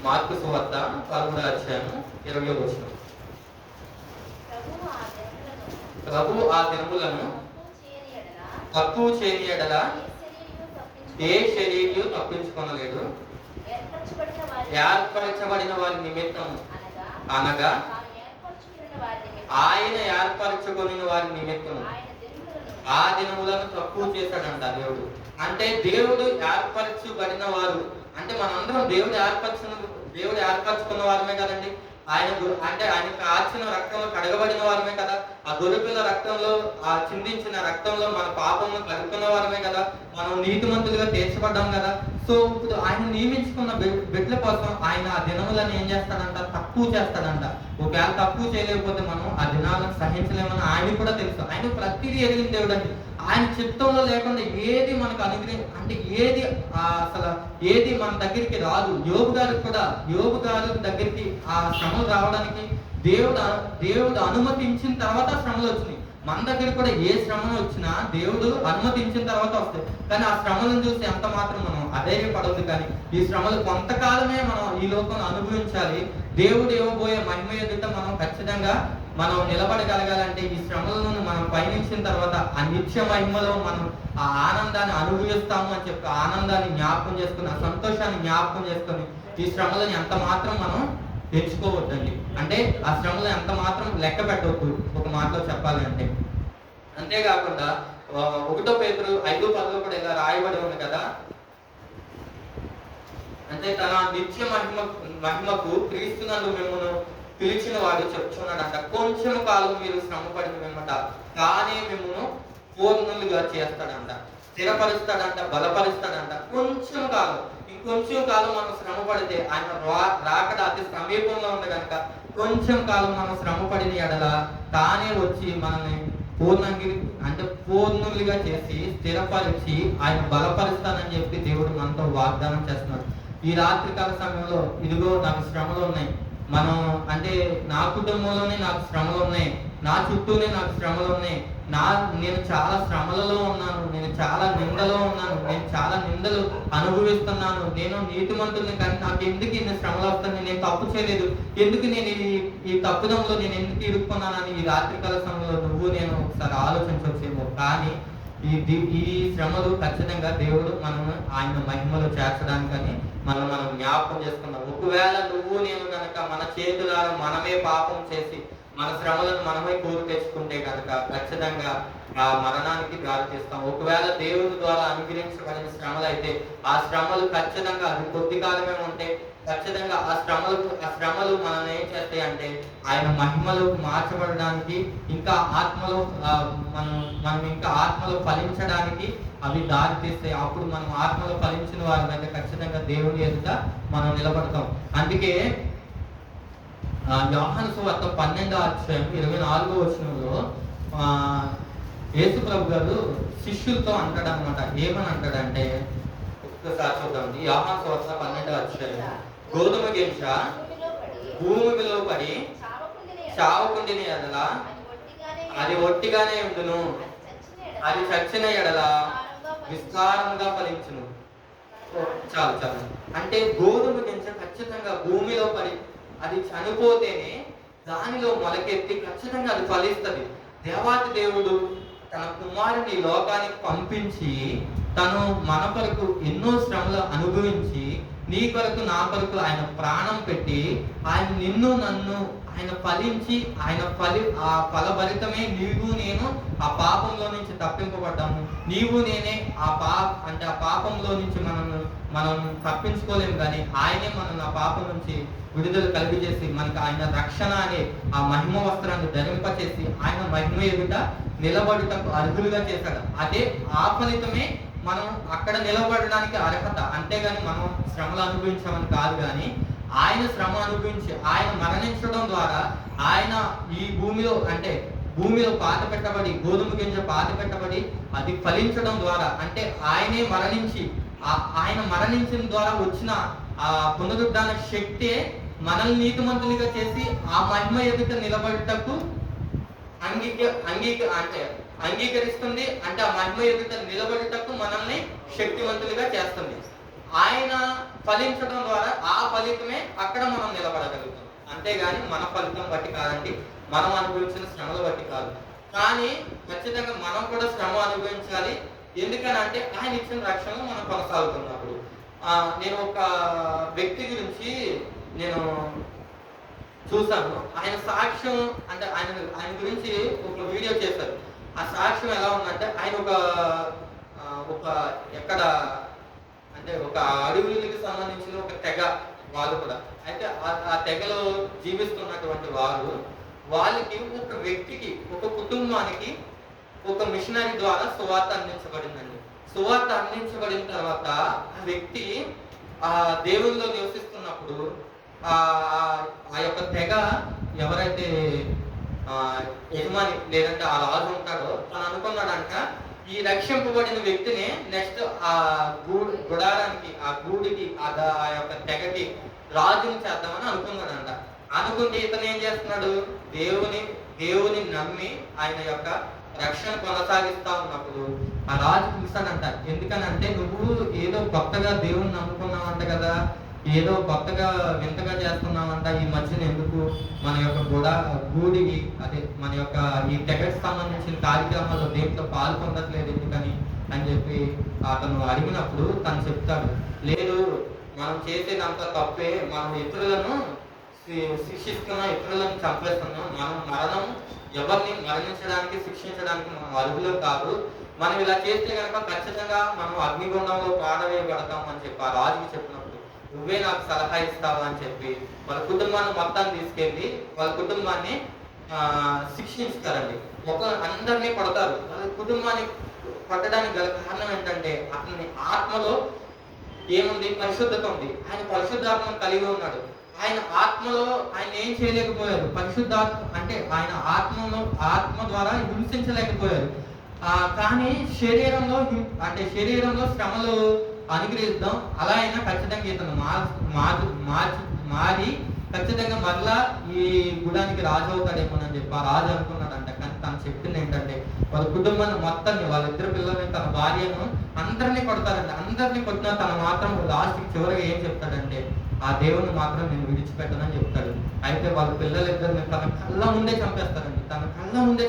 మార్కు సువార్త 13:20. ప్రభు ఆ దినములను తక్కువ చేయని ఎడల ఏ శరీరం తప్పించుకొనలేడు. ఏర్పరచబడిన వారి నిమిత్తం అనగా ఆయన ఏర్పరచుకొని వారి నిమిత్తం ఆ దినములను తక్కువ చేశాడంట దేవుడు. అంటే దేవుడు ఏర్పరచబడిన వారు అంటే మనందరం దేవుడు ఏర్పరచుకున్న వారమే కదండి. అంటే ఆయన కాచిన రక్తంలో కడగబడిన వారమే కదా. ఆ గొర్రెపిల్ల రక్తంలో ఆ చిందించిన రక్తంలో మన పాపము కడుక్కున్న వారమే కదా. మనం నీతిమంతులుగా తీర్చబడ్డాం కదా. సో ఇప్పుడు ఆయన నియమించుకున్న బిడ్డల కోసం ఆయన ఆ దినములను ఏం చేస్తాడంట, తక్కువ చేస్తాడంట. ఒకవేళ తక్కువ చేయలేకపోతే మనం ఆ దినాలను సహించలేమని ఆయన కూడా తెలుసు. ఆయన ప్రతిదీ ఎరిగిన దేవుడు అండి. ఆయన చిత్తంలో లేకుండా ఏది మనకు అంటే ఏది మన దగ్గరికి రాదు. యోబు గారి దగ్గరికి ఆ శ్రమలు రావడానికి దేవుడు అనుమతించిన తర్వాత శ్రమలు వచ్చినాయి. మన దగ్గర కూడా ఏ శ్రమలు వచ్చినా దేవుడు అనుమతించిన తర్వాత వస్తాయి. కానీ ఆ శ్రమలను చూసి ఎంత మాత్రం మనం అధైర్యపడదు. కానీ ఈ శ్రమలు కొంతకాలమే మనం ఈ లోకంలో అనుభవించాలి. దేవుడు ఇవ్వబోయే మహిమ ఎదుట మనం ఖచ్చితంగా మనం నిలబడగలగాలంటే ఈ శ్రమలను మనం పయనించిన తర్వాత ఆ నిత్య మహిమలో మనం ఆ ఆనందాన్ని అనుభవిస్తాము అని చెప్పి ఆనందాన్ని జ్ఞాపకం చేసుకుని ఆ సంతోషాన్ని జ్ఞాపకం చేసుకొని ఈ శ్రమలను ఎంత మాత్రం మనం తెచ్చుకోవద్దండి. అంటే ఆ శ్రమలు ఎంత మాత్రం లెక్క పెట్టవద్దు ఒక మాటలో చెప్పాలి అంటే. అంతేకాకుండా 1 పేతురు 5:10 కూడా ఇలా రాయబడి ఉంది కదా. అంటే తన నిత్య మహిమకు క్రీస్తునందు మిమ్మల్ని పిలిచిన వాడు చెప్తున్నాడంట. కొంచెం కాలం మీరు శ్రమ పడిన వెంబట కానీ మిమ్మల్ని పూర్ణులుగా చేస్తాడంట, స్థిరపరుస్తాడంట, బలపరుస్తాడంట. ఇంకొంచెం కాలం మనం శ్రమ పడితే ఆయన రాకడ అతి సమీపంలో ఉంది కనుక కొంచెం కాలం మనం శ్రమ పడిన ఎడల తానే వచ్చి మనల్ని పూర్ణులుగా చేసి స్థిరపరిచి ఆయన బలపరుస్తానని చెప్పి దేవుడు మనతో వాగ్దానం చేస్తున్నాడు. ఈ రాత్రికాల సమయంలో ఇదిగో నాకు శ్రమలు ఉన్నాయి. మనం అంటే నా కుటుంబంలోనే నాకు శ్రమలు ఉన్నాయి, నా చుట్టూనే నాకు శ్రమలు ఉన్నాయి. నేను చాలా శ్రమలలో ఉన్నాను, నేను చాలా నిందలో ఉన్నాను, నేను చాలా నిందలు అనుభవిస్తున్నాను. నేను నీతిమంతుల్ని కానీ నాకు ఎందుకు ఇన్ని శ్రమలు వస్తాయి, నేను తప్పు చేయలేదు, ఎందుకు నేను ఈ తప్పుదంలో నేను ఎందుకు ఇరుక్కున్నానని ఈ రాత్రికాల సమయంలో నువ్వు నేను ఒకసారి ఆలోచించవచ్చేమో. కానీ ఈ శ్రమలు ఖచ్చితంగా దేవుడు మనము ఆయన మహిమలో చేర్చడానికని మనం జ్ఞాపకం చేసుకున్నాం. ఒకవేళ నువ్వు నేను కనుక మన చేతులారా మనమే పాపం చేసి మన శ్రమలను మనమే కోరి తెచ్చుకుంటే కనుక ఖచ్చితంగా ఆ మరణానికి దారి తీస్తాం. ఒకవేళ దేవుని ద్వారా అనుగ్రహించబడిన శ్రమలు అయితే ఆ శ్రమలు ఖచ్చితంగా అది కొద్ది కాలమే ఉంటే ఖచ్చితంగా ఆ శ్రమలు మనం ఏం చేస్తాయి అంటే ఆయన మహిమలో మార్చబడడానికి ఇంకా ఆత్మలో మనం ఇంకా ఆత్మలో ఫలించడానికి అవి దారి తీస్తాయి. అప్పుడు మనం ఆత్మలో ఫలించిన వారి ఖచ్చితంగా దేవుని ఎదుట మనం నిలబడతాం. అందుకే యోహాను సువార్త 12:24 యేసు ప్రభు గారు శిష్యులతో అంటాడు అనమాట. ఏమని అంటాడంటే ఒక్కసారి చూద్దాం. యోహాను సువార్త 12 గోధుమ గింజ భూమిలో పడి చావకుండిన ఎడల అది ఒట్టిగానే ఉండును, అది చచ్చిన ఎడల విస్తారంగా ఫలించును. చాలు అంటే గోధుమ గింజ ఖచ్చితంగా భూమిలో పడి అది చనిపోతేనే దానిలో మొలకెత్తి ఖచ్చితంగా అది ఫలిస్తుంది. దేవాతి దేవుడు తన కుమారుని లోకానికి పంపించి తను మన కొరకు ఎన్నో శ్రమలు అనుభవించి నీ కొరకు నా కొరకు ఆయన ప్రాణం పెట్టి ఆయన నిన్ను నన్ను ఆయన ఫలించి ఆ ఫలభరితమే నీవు నేను ఆ పాపంలో నుంచి తప్పింపబడ్డాము. నీవు నేనే ఆ పాపంలో నుంచి మనం తప్పించుకోలేము, కానీ ఆయనే మనం ఆ పాపం నుంచి విడుదల కలిగజేసి మనకు ఆయన రక్షణ అనే ఆ మహిమ వస్త్రాన్ని ధరింపచేసి ఆయన మహిమ ఎదుట నిలబడుటకు అర్హులుగా చేశాడు. ఆ ఫలితమే మనం అక్కడ నిలబడడానికి అర్హత. అంతేగాని మనం శ్రమలు అనుభవించామని కాదు, కానీ ఆయన శ్రమ అనుభవించి ఆయన మరణించడం ద్వారా ఆయన ఈ భూమిలో పాత పెట్టబడి, గోధుమ గింజ పాత పెట్టబడి అది ఫలించడం ద్వారా, అంటే ఆయన మరణించిన ద్వారా వచ్చిన ఆ పునరుద్ధాన శక్తే మనల్ని నీతిమంతులుగా చేసి ఆ మహిమ ఎదుట నిలబడటకు అంగీకరిస్తుంది. అంటే ఆ మహిమ ఎదుట నిలబడటకు మనల్ని శక్తివంతులుగా చేస్తుంది. ఆయన ఫలించడం ద్వారా ఆ ఫలితమే అక్కడ మనం నిలబడగలుగుతాం. అంతేగాని మన ఫలితం బట్టి కాదండి, మనం అనుభవించిన శ్రమల బట్టి కాదు. కానీ ఖచ్చితంగా మనం కూడా శ్రమ అనుభవించాలి. ఎందుకని అంటే ఆయన ఇచ్చిన రక్షణలో మనం కొనసాగుతున్నప్పుడు. నేను ఒక వ్యక్తి గురించి నేను చూసాను. ఆయన సాక్ష్యం అంటే ఆయన గురించి ఒక వీడియో చేశారు. ఆ సాక్ష్యం ఎలా ఉందంటే, ఆయన ఒక ఎక్కడ అంటే ఒక అడవులకి సంబంధించిన ఒక తెగ వాళ్ళు కూడా. అయితే ఆ తెగలో జీవిస్తున్నటువంటి వాళ్ళకి ఒక వ్యక్తికి, ఒక కుటుంబానికి ఒక మిషనరీ ద్వారా సువార్త అందించబడిందండి. సువార్త అందించబడిన తర్వాత ఆ వ్యక్తి ఆ దేవుల్లో నివసిస్తున్నప్పుడు ఆ యొక్క తెగ ఎవరైతే యజమాని లేదంటే ఆ రాజు ఉంటాడో తను అనుకున్నాడంట, ఈ రక్షింపబడిన వ్యక్తిని నెక్స్ట్ ఆ గుడారానికి, ఆ గూడికి, ఆ యొక్క తెగకి రాజుని చేద్దామని అనుకున్నాడంట. అనుకుంటే ఇతను ఏం చేస్తున్నాడు, దేవుని నమ్మి ఆయన యొక్క రక్షణ కొనసాగిస్తా ఉన్నప్పుడు ఆ రాజు చూస్తాడంట. ఎందుకనంటే, నువ్వు ఏదో కొత్తగా దేవుని నమ్ముకున్నావంట కదా, ఏదో కొత్తగా వింతగా చేస్తున్నామంట, ఈ మధ్యన ఎందుకు మన యొక్క గూడికి మన యొక్క ఈ తెగకి సంబంధించిన కార్యక్రమాల్లో దేంట్లో పాల్పొందట్లేదు ఎందుకని అని చెప్పి అతను అడిగినప్పుడు తను చెప్తాడు, లేదు మనం చేసేదంతా తప్పే, మనం ఇతరులను శిక్షిస్తున్నాం, ఇతరులను చంపేస్తున్నాం, మనం ఎవరిని మరణించడానికి శిక్షించడానికి మనం అర్హులు కాదు, మనం ఇలా చేస్తే కనుక ఖచ్చితంగా మనం అగ్నిగుండంలో పాడవేయబడతాం అని చెప్పి ఆ రాజుకి చెప్పినప్పుడు, నువ్వే నాకు సలహా ఇస్తావా అని చెప్పి వాళ్ళ కుటుంబాన్ని మొత్తాన్ని తీసుకెళ్ళి వాళ్ళ కుటుంబాన్ని శిక్షించుతారండి. అందరినీ కొడతారు. వాళ్ళ కుటుంబాన్ని కొట్టడానికి గల కారణం ఏంటంటే, అతని ఆత్మలో ఏముంది, పరిశుద్ధత ఉంది. ఆయన పరిశుద్ధాత్మను కలిగి ఉన్నాడు. ఆయన ఆత్మలో ఆయన ఏం చేయలేకపోయారు, పరిశుద్ధాత్మ అంటే ఆయన ఆత్మ ద్వారా హింసించలేకపోయారు. కానీ శరీరంలో శ్రమలు అనుగ్రహిద్దాం, అలా అయినా ఖచ్చితంగా ఇతను మారి ఖచ్చితంగా మరలా ఈ గుడానికి రాజు అవుతాడేమోనని చెప్పి ఆ రాజు అనుకున్నాడంట. కానీ తను చెప్పింది ఏంటంటే, వాళ్ళ కుటుంబాన్ని మొత్తాన్ని, వాళ్ళ ఇద్దరు పిల్లల్ని, తన భార్యను అందరినీ కొడతారంట. అందరినీ కొట్టినా తను మాత్రం లాస్ట్కి చివరిగా ఏం చెప్తాడంటే, ఆ దేవుని మాత్రం నేను విడిచిపెట్టనని చెప్తాడు. అయితే వాళ్ళ పిల్లలిద్దరిని తన కళ్ళ ముందే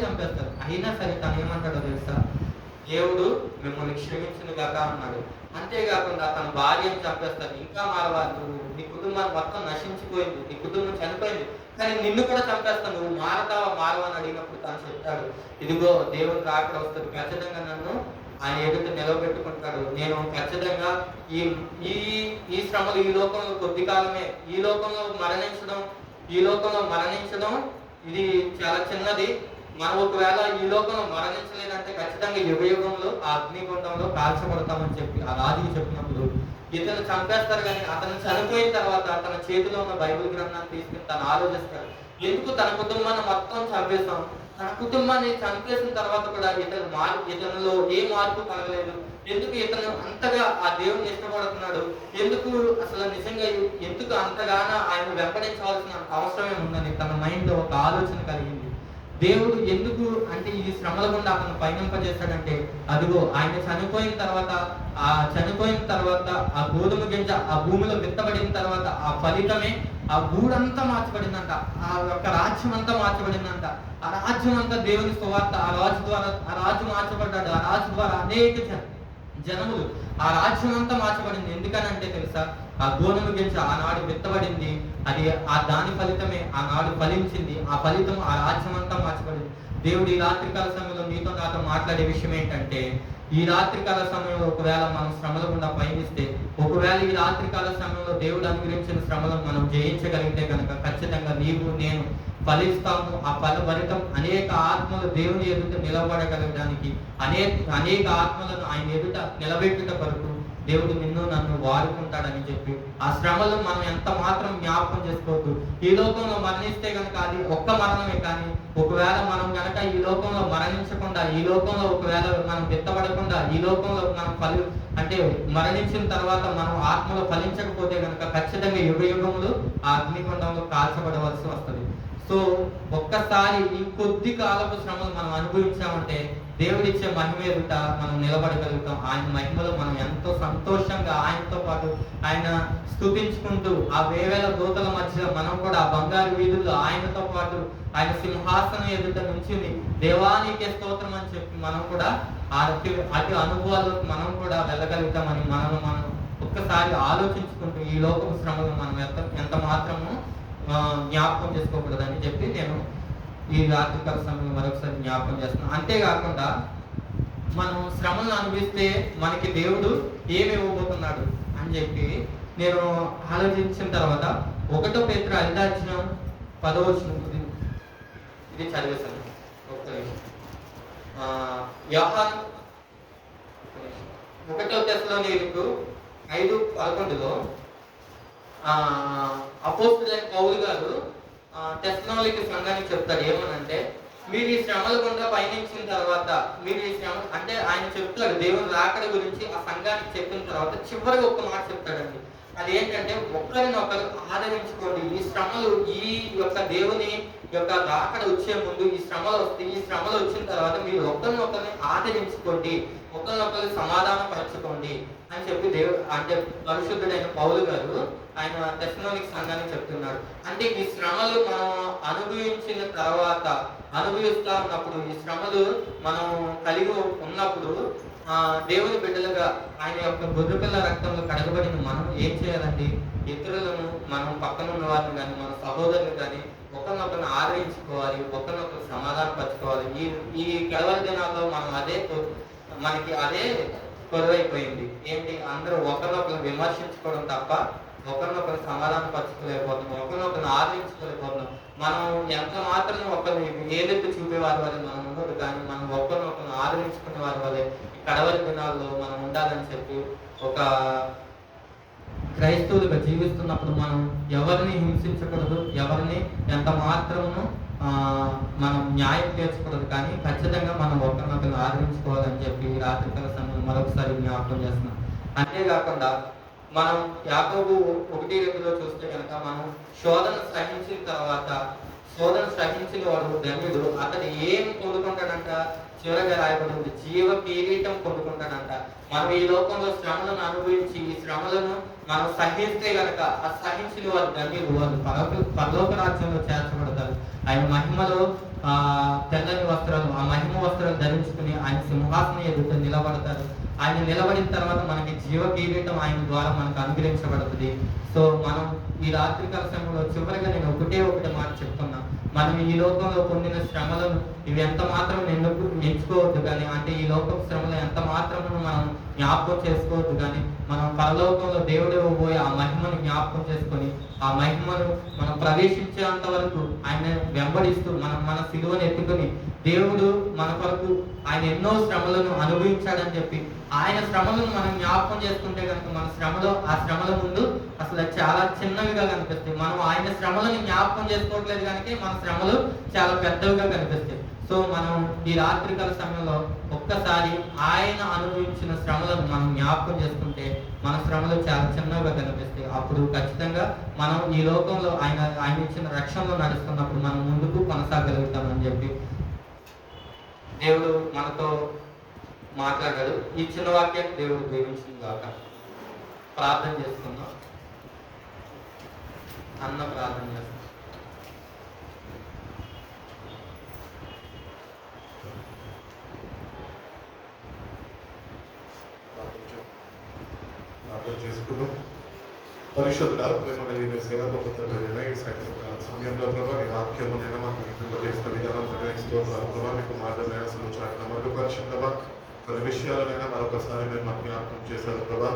చంపేస్తారు. అయినా సరే తను ఏమంటాడో తెలుసా, దేవుడు మిమ్మల్ని క్షమించును గాక అన్నాడు. అంతేకాకుండా తన భార్యను చంపేస్తారు. ఇంకా మారవాళ్ళు, నీ కుటుంబాన్ని మొత్తం నశించిపోయింది, నీ కుటుంబం చనిపోయింది, కానీ నిన్ను కూడా చంపేస్తాను, నువ్వు మారవా అని అడిగినప్పుడు తను చెప్తాడు, ఇదిగో దేవుని రాకడ వస్తుంది, ఖచ్చితంగా నన్ను ఆయన ఎదుట నిలబెట్టుకుంటాడు. నేను ఖచ్చితంగా ఈ శ్రమలు ఈ లోకంలో కొద్ది కాలమే, ఈ లోకంలో మరణించడం ఇది చాలా చిన్నది. మనం ఒకవేళ ఈ లోకంలో మరణించలేదంటే ఖచ్చితంగా యుగంలో ఆ అగ్నిగుండంలో కాల్చబడతామని చెప్పి ఆ రాజుకి చెప్పినప్పుడు ఇతను చంపేస్తారు. కానీ అతను చనిపోయిన తర్వాత తన చేతిలో ఉన్న బైబిల్ గ్రంథాన్ని తీసుకుని తను ఆలోచిస్తాడు, ఎందుకు తన కుటుంబాన్ని మొత్తం చంపేస్తాం, తన కుటుంబాన్ని చంపేసిన తర్వాత కూడా ఇతనిలో ఏ మార్పు కలగలేదు, ఎందుకు ఇతను అంతగా ఆ దేవుని ఇష్టపడుతున్నాడు, ఎందుకు అసలు నిజంగా ఎందుకు అంతగానో ఆయన వెంబడించవలసిన అవసరమే ఉందని తన మైండ్లో ఒక ఆలోచన కలిగింది. దేవుడు ఎందుకు అంటే ఈ శ్రమల గుండా అతను పయనింపజేస్తాడంటే, అదిగో ఆయన చనిపోయిన తర్వాత ఆ గోధుమ గింజ ఆ భూమిలో విత్తబడిన తర్వాత ఆ ఫలితమే ఆ గూడంతా మార్చబడిందంట, ఆ యొక్క రాజ్యం అంతా మార్చబడిందంట. ఆ రాజ్యం అంతా దేవుని సువార్త, ఆ రాజు మార్చబడ్డాడు. ఆ రాజు ద్వారా అనేక జనములు, ఆ రాజ్యం అంతా మార్చబడింది. ఎందుకనంటే తెలుసా, ఆ గోనెము గింజ ఆనాడు విత్తబడింది, అది ఆ దాని ఫలితమే ఆనాడు ఫలించింది. ఆ ఫలితం ఆ రాజ్యం అంతా మార్చబడింది. దేవుడు ఈ రాత్రికాల సమయంలో నీతో నాతో మాట్లాడే విషయం ఏంటంటే, ఈ రాత్రికాల సమయంలో ఒకవేళ మనం శ్రమల గుండా పయనిస్తే, ఒకవేళ ఈ రాత్రికాల సమయంలో దేవుడు అనుగ్రహించిన శ్రమలను మనం జయించగలిగితే కనుక ఖచ్చితంగా నీవు నేను ఫలిస్తాము. ఆ ఫలితం అనేక ఆత్మలు దేవుని ఎదుట నిలబడగలగడానికి, అనేక ఆత్మలను ఆయన ఎదుట నిలబెట్టుట కొరకు దేవుడు నిన్ను నన్ను వాడుకుంటాడని చెప్పి, ఆ శ్రమలు మనం ఎంత మాత్రం జ్ఞాపకం చేసుకోవద్దు. ఈ లోకంలో మరణిస్తే కనుక అది ఒక్క మరణమే. కానీ ఒకవేళ మనం కనుక ఈ లోకంలో మరణించకుండా, ఈ లోకంలో ఒకవేళ మనం విత్తబడకుండా, ఈ లోకంలో మనం అంటే మరణించిన తర్వాత మనం ఆత్మలో ఫలించకపోతే కనుక ఖచ్చితంగా యుగ యుగములు ఆ అగ్నిగుండంలో కాల్చబడవలసి వస్తుంది. సో ఒక్కసారి ఈ కొద్ది కాలపు శ్రమలు మనం అనుభవించామంటే దేవుడిచ్చే మహిమ ఎదుట మనం నిలబడగలుగుతాం. ఆయన మహిమలో మనం ఎంతో సంతోషంగా ఆయనతో పాటు ఆయన స్తుతించుకుంటూ ఆ వేవేల దూతల మధ్య మనం కూడా ఆ బంగారు వీధుల్లో ఆయనతో పాటు ఆయన సింహాసనం ఎదుట నుంచి దేవానికే స్తోత్రం అని చెప్పి మనం కూడా అటు అనుభవాలకు మనం కూడా వెళ్ళగలుగుతామని మనం ఒక్కసారి ఆలోచించుకుంటూ ఈ లోకపు శ్రమలు మనం ఎంత మాత్రము జ్ఞాపకం చేసుకోకూడదని చెప్పి నేను ఈ రాత్రికాల సమయంలో మరొకసారి జ్ఞాపకం చేస్తున్నాను. అంతేకాకుండా మనం శ్రమలను అనుభవిస్తే మనకి దేవుడు ఏమి ఇవ్వబోతున్నాడు అని చెప్పి నేను ఆలోచించిన తర్వాత 1 పేతురు 5:10 ఇది చదివేశాను. ఒక్క నిమిషం. యోహాను 1 తెస్సలోనికీయులకు 5:11 అపోస్తలుడైన పౌలు గారు తెస్సలోనిక సంఘానికి చెప్తాడు. ఏమనంటే, మీరు ఈ శ్రమల గుండా పయనించిన తర్వాత, మీరు ఈ శ్రమ అంటే ఆయన చెప్తాడు దేవుని రాకడ గురించి ఆ సంఘానికి చెప్పిన తర్వాత చివరికి ఒక్క మాట చెప్తాడండి. అదేంటంటే, ఒకరినొకరు ఆదరించుకోండి. ఈ శ్రమలు ఈ యొక్క దేవుని యొక్క రాకడ వచ్చే ముందు ఈ శ్రమలు వస్తాయి. ఈ శ్రమలు వచ్చిన తర్వాత మీరు ఒకరినొకరిని ఆదరించుకోండి, ఒకరినొకరు సమాధానం పరచుకోండి అని చెప్పి అంటే పరిశుద్ధుడైన పౌలు గారు ఆయన తెస్సలోనిక సంఘానికి చెప్తున్నాడు. అంటే ఈ శ్రమలు మనం అనుభవించిన తర్వాత, అనుభవిస్తా ఉన్నప్పుడు, ఈ శ్రమలు మనం కలిగి ఉన్నప్పుడు దేవుని బిడ్డలుగా ఆయన యొక్క గొర్రెపిల్ల రక్తంలో కడగబడిన మనం ఏం చేయాలండి? ఇతరులను, మనం పక్కన ఉన్న వారిని కానీ, మన సహోదరులు కానీ ఒకరినొకరిని ఆదరించుకోవాలి, ఒకరినొకరు సమాధానం పరచుకోవాలి. ఈ గడవరి దినాల్లో మనం మనకి అదే కొరవైపోయింది. ఏంటి? అందరూ ఒకరినొకరు విమర్శించుకోవడం తప్ప ఒకరినొకరు సమాధానం పరచుకోలేకపోతున్నాం, ఒకరినొకరిని ఆదరించుకోలేకపోతున్నాం. మనం ఎంత మాత్రం ఒకరిని ఏదెత్తి చూపేవారి వల్ల మనం ఉండదు, కానీ మనం ఒకరినొకరిని ఆదరించుకునే వారి వల్లే కడవరి దినాల్లో మనం ఉండాలని చెప్పి ఒక క్రైస్తవులుగా జీవిస్తున్నప్పుడు మనం ఎవరిని హింసించకూడదు, ఎవరిని ఎంత మాత్రమును మనం న్యాయం తీర్చకూడదు, కానీ ఖచ్చితంగా మనం ఒకరినొకరిని ఆదరించుకోవాలని చెప్పి రాత్రికాల సమయం మరొకసారి జ్ఞాపకం చేస్తున్నాం. అంతేకాకుండా మనం యాకోబు 1:2 చూస్తే కనుక, మనం శోధన సహించిన తర్వాత, శోధన సహించిన వాడు ధన్యుడు, అతడు ఏం పొందుకుంటాడంట? చివరగా రాయబడింది, జీవ కిరీటం పొందుకుంటాడంట. మనం ఈ లోకంలో శ్రమలను అనుభవించి ఈ శ్రమలను మనం సహిస్తే కనుక, ఆ సహించిన వారు ధన్యులు, వారు పరలోక రాజ్యంలో చేర్చబడతారు. ఆయన మహిమలో తెల్లని వస్త్రాలు, ఆ మహిమ వస్త్రాలు ధరించుకుని ఆయన సింహాసనం ఎదుట నిలబడతారు. ఆయన నిలబడిన తర్వాత మనకి జీవ కిరీటం ఆయన ద్వారా మనకు అనుగ్రహించబడుతుంది. సో మనం ఈ రాత్రికాల సమయంలో చివరిగా నేను ఒకటే మాట చెప్తున్నా, మనం ఈ లోకంలో పొందిన శ్రమలను ఇవి ఎంత మాత్రం ఎంచుకోవద్దు, కానీ అంటే ఈ లోకపు శ్రమలు ఎంత మాత్రము మనం జ్ఞాపకం చేసుకోవద్దు, కానీ మనం పరలోకంలో దేవుడు పోయి ఆ మహిమను జ్ఞాపకం చేసుకొని, ఆ మహిమను మనం ప్రవేశించేంత వరకు ఆయన వెంబడిస్తూ మన సిలువను ఎత్తుకొని, దేవుడు మన కొరకు ఆయన ఎన్నో శ్రమలను అనుభవించాడని చెప్పి ఆయన శ్రమలను మనం జ్ఞాపకం చేసుకుంటే కనుక మన ఆ శ్రమల ముందు అసలు చాలా చిన్నవిగా కనిపిస్తాయి. మనం ఆయన శ్రమలను జ్ఞాపకం చేసుకోవట్లేదు కనుక మన శ్రమలు చాలా పెద్దవిగా కనిపిస్తాయి. సో మనం ఈ రాత్రికాల సమయంలో ఒక్కసారి ఆయన అనుభవించిన శ్రమలను మనం జ్ఞాపకం చేసుకుంటే మన శ్రమలు చాలా చిన్నవిగా కనిపిస్తాయి. అప్పుడు ఖచ్చితంగా మనం ఈ లోకంలో ఆయన ఇచ్చిన రక్షణలో నడుస్తున్నప్పుడు మనం ముందుకు కొనసాగలుగుతామని చెప్పి దేవుడు మనతో మాట్లాడాడు. ఈ చిన్న వాక్యాన్ని దేవుడు దీవించింది కాక. ప్రార్థన చేసుకుందాం. ప్రార్థన చేస్తాం. చేసుకుందాం. పరిశుద్ధుడా ప్రేమ కలిగిన సేవకులైన ఈ సమయంలో ప్రభావ ఈ వాక్యమునైనా మాకు చేసిన విధానం స్తోత్రాలు ప్రభావ మీకు మాటలైనా సూచన మరుగుపరిచిన కొన్ని విషయాలనైనా మరొకసారి మేము మాకు జ్ఞాపకం చేశారు ప్రభా.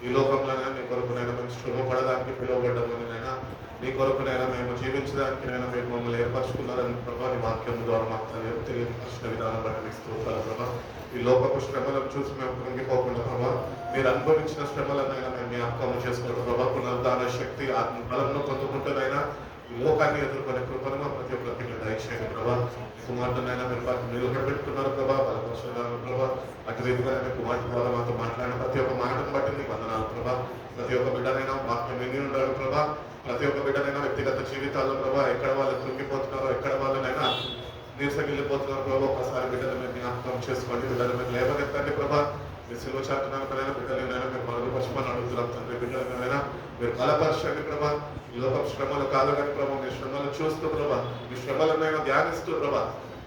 ఈ లోకంలోనైనా నీ కొరకునైనా మేము శ్రమపడడానికి పిలువబడ్డమనైనా నీ కొరకునైనా మేము జీవించడానికి నైనా మీరు మమ్మల్ని ఏర్పరచుకున్నారని ప్రభా నీ వాక్యం ద్వారా మాకు తెలియపరిచిన విధానం బట్టి మీకు స్తోత్రాలు ప్రభా. ఈ లోకపు శ్రమలను చూసి మేము కృంగిపోకుండా ప్రభా మీరు అనుభవించిన శ్రమలనైనా మేము జ్ఞాపకం చేసుకోవడం ప్రభా. పునరుద్ధాన శక్తి ఆత్మ బలంలో పొందుకుంటూనైనా ఈ లోకాన్ని ఎదుర్కొనే కృపను మా ప్రతి ఒక్కరికి దయచేయండి ప్రభా. కుమార్తెనైనా మీరు నిలబెట్టుకున్నారు ప్రభా, బలపరుచున్నారు ప్రభా. అటు రీతిగా మీ కుమార్తె ద్వారా మాతో మాట్లాడిన ప్రతి ఒక్క మాటను బట్టి మీకు వందనాలు ప్రభా. ప్రతి ఒక్క బిడ్డనైనా వాక్యం విని ఉండాలి ప్రభా. ప్రతి ఒక్క బిడ్డనైనా వ్యక్తిగత జీవితాల్లో ప్రభా ఎక్కడ వాళ్ళు కృంగిపోతున్నారో ఎక్కడ వాళ్ళనైనా నీరసగిల్లిపోతున్నారు ప్రభా. ఒకసారి బిడ్డలు మీరు జ్ఞాపకం చేసుకోండి, బిడ్డలు మీరు లేవనెత్తండి ప్రభా. మీరు సిలువ చాటునైనా బిడ్డలైనా మీరు బలపరచమని అడుగుతున్నాం తండ్రి. బిడ్డలైనా మీరు బలపరచండి ప్రభా. ఈ లోక శ్రమలు కాదు కానీ ప్రభా మీ శ్రమలు చూస్తూ ప్రభా మీ శ్రమలనైనా ధ్యానిస్తూ ప్రభా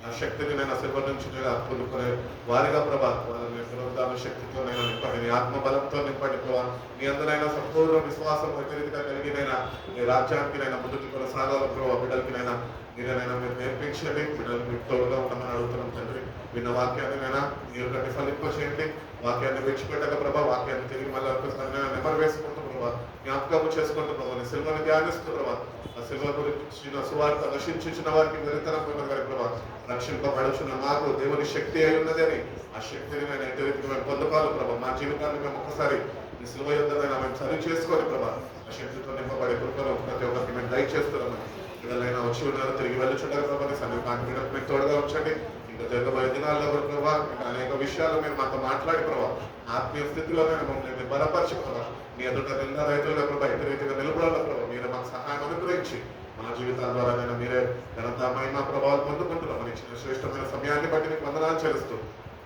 ఆ శక్తిని నేను సిల్వ నుంచి పొందుకునే వారిగా ప్రభా వాళ్ళని పునరుద్ధాన శక్తితో నేను నింపండి, నీ ఆత్మబలంతో నింపండి ప్రభా. మీ అందరైనా సంపూర్ణ విశ్వాసం వ్యతిరేకత కలిగినైనా నీ రాజ్యానికి నైనా ముందుకు కొనసాగాల ప్రభా. బిడ్డలకినైనా మీరేనైనా మీరు నేర్పించండి, బిడ్డలు మీకు తోడుగా ఉండమని అడుగుతున్నాం తండ్రి. విన్న వాక్యాన్ని నైనా మీరు కట్టి ఫలింప చేయండి. వాక్యాన్ని విడిచిపెట్టక ప్రభా వాక్యాన్ని తిరిగి మళ్ళీ ఒక్కసారి నేను నెమరు వేసుకుంటూ ప్రభా జ్ఞాపకం చేసుకుంటూ ప్రభా నీ సిల్వను ధ్యానిస్తూ ప్రభా. ఆ సిల్వ గురించి సువార్త నశించిన వారికి వెరితనం పొందగలి ప్రభా. రక్షింపబడుచున్న మాకు దేవుని శక్తి అయి ఉన్నదని ఆ శక్తిని నేను ఎటు రీతికి మేము పొందుకోవాలి ప్రభా. మా జీవితాన్ని మేము ఒక్కసారి ఈ సిల్వ యుద్ధమైనా మేము సరి చేసుకోవాలి ప్రభా. ఆ శక్తితో నింపబడే కృపను ప్రతి ఒక్కరికి మేము దయచేస్తున్నాము. పిల్లలైనా వచ్చి ఉన్నారు, తిరిగి వెళ్ళుచుంటారు ప్రభా. నీ సమీపానికి మీరు తోడుగా ఉంచండి. ఇంకా జరగబోయే దినాల్లో ప్రభా ఇంకా అనేక విషయాలు మీరు మాతో మాట్లాడి ప్రభా ఆత్మీయ స్థితిలో మమ్మల్ని బలపరిచి ప్రభా మీ ఎదుట నిన్న రైతులుగా ప్రభా ఇతర రీతిగా నిలబడాల ప్రభా. మీరు మాకు సహాయం అనుగ్రహించి మా జీవితాల ద్వారా మీరే ఘనత మహిమ ప్రభావాలు పొందుకుంటున్నాం. మన ఇచ్చిన శ్రేష్టమైన సమయాన్ని బట్టి మీకు వందనాలు చెల్లిస్తూ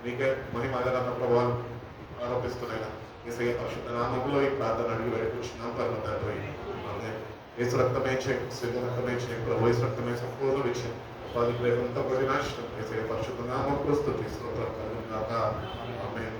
మీకే మహిమ ఘనత ప్రభావాలు ఆరోపిస్తున్నాయినా యేసయ్య పరిశుద్ధ నామములో ఈ ప్రార్థన అడిగి వేడుకుంటున్నాం పరమ తండ్రి. యేసు రక్తమే చేయి, సిద్ధ రక్తమే చేయి ప్రభు, యేసు రక్తమే సంపూర్ణ విషయం వారికి లేకుండా ప్రతి నాశనం యేసయ్య పరిశుద్ధ నామములో స్తుతి స్తోత్రం కలుగును గాక. ఆమేన్.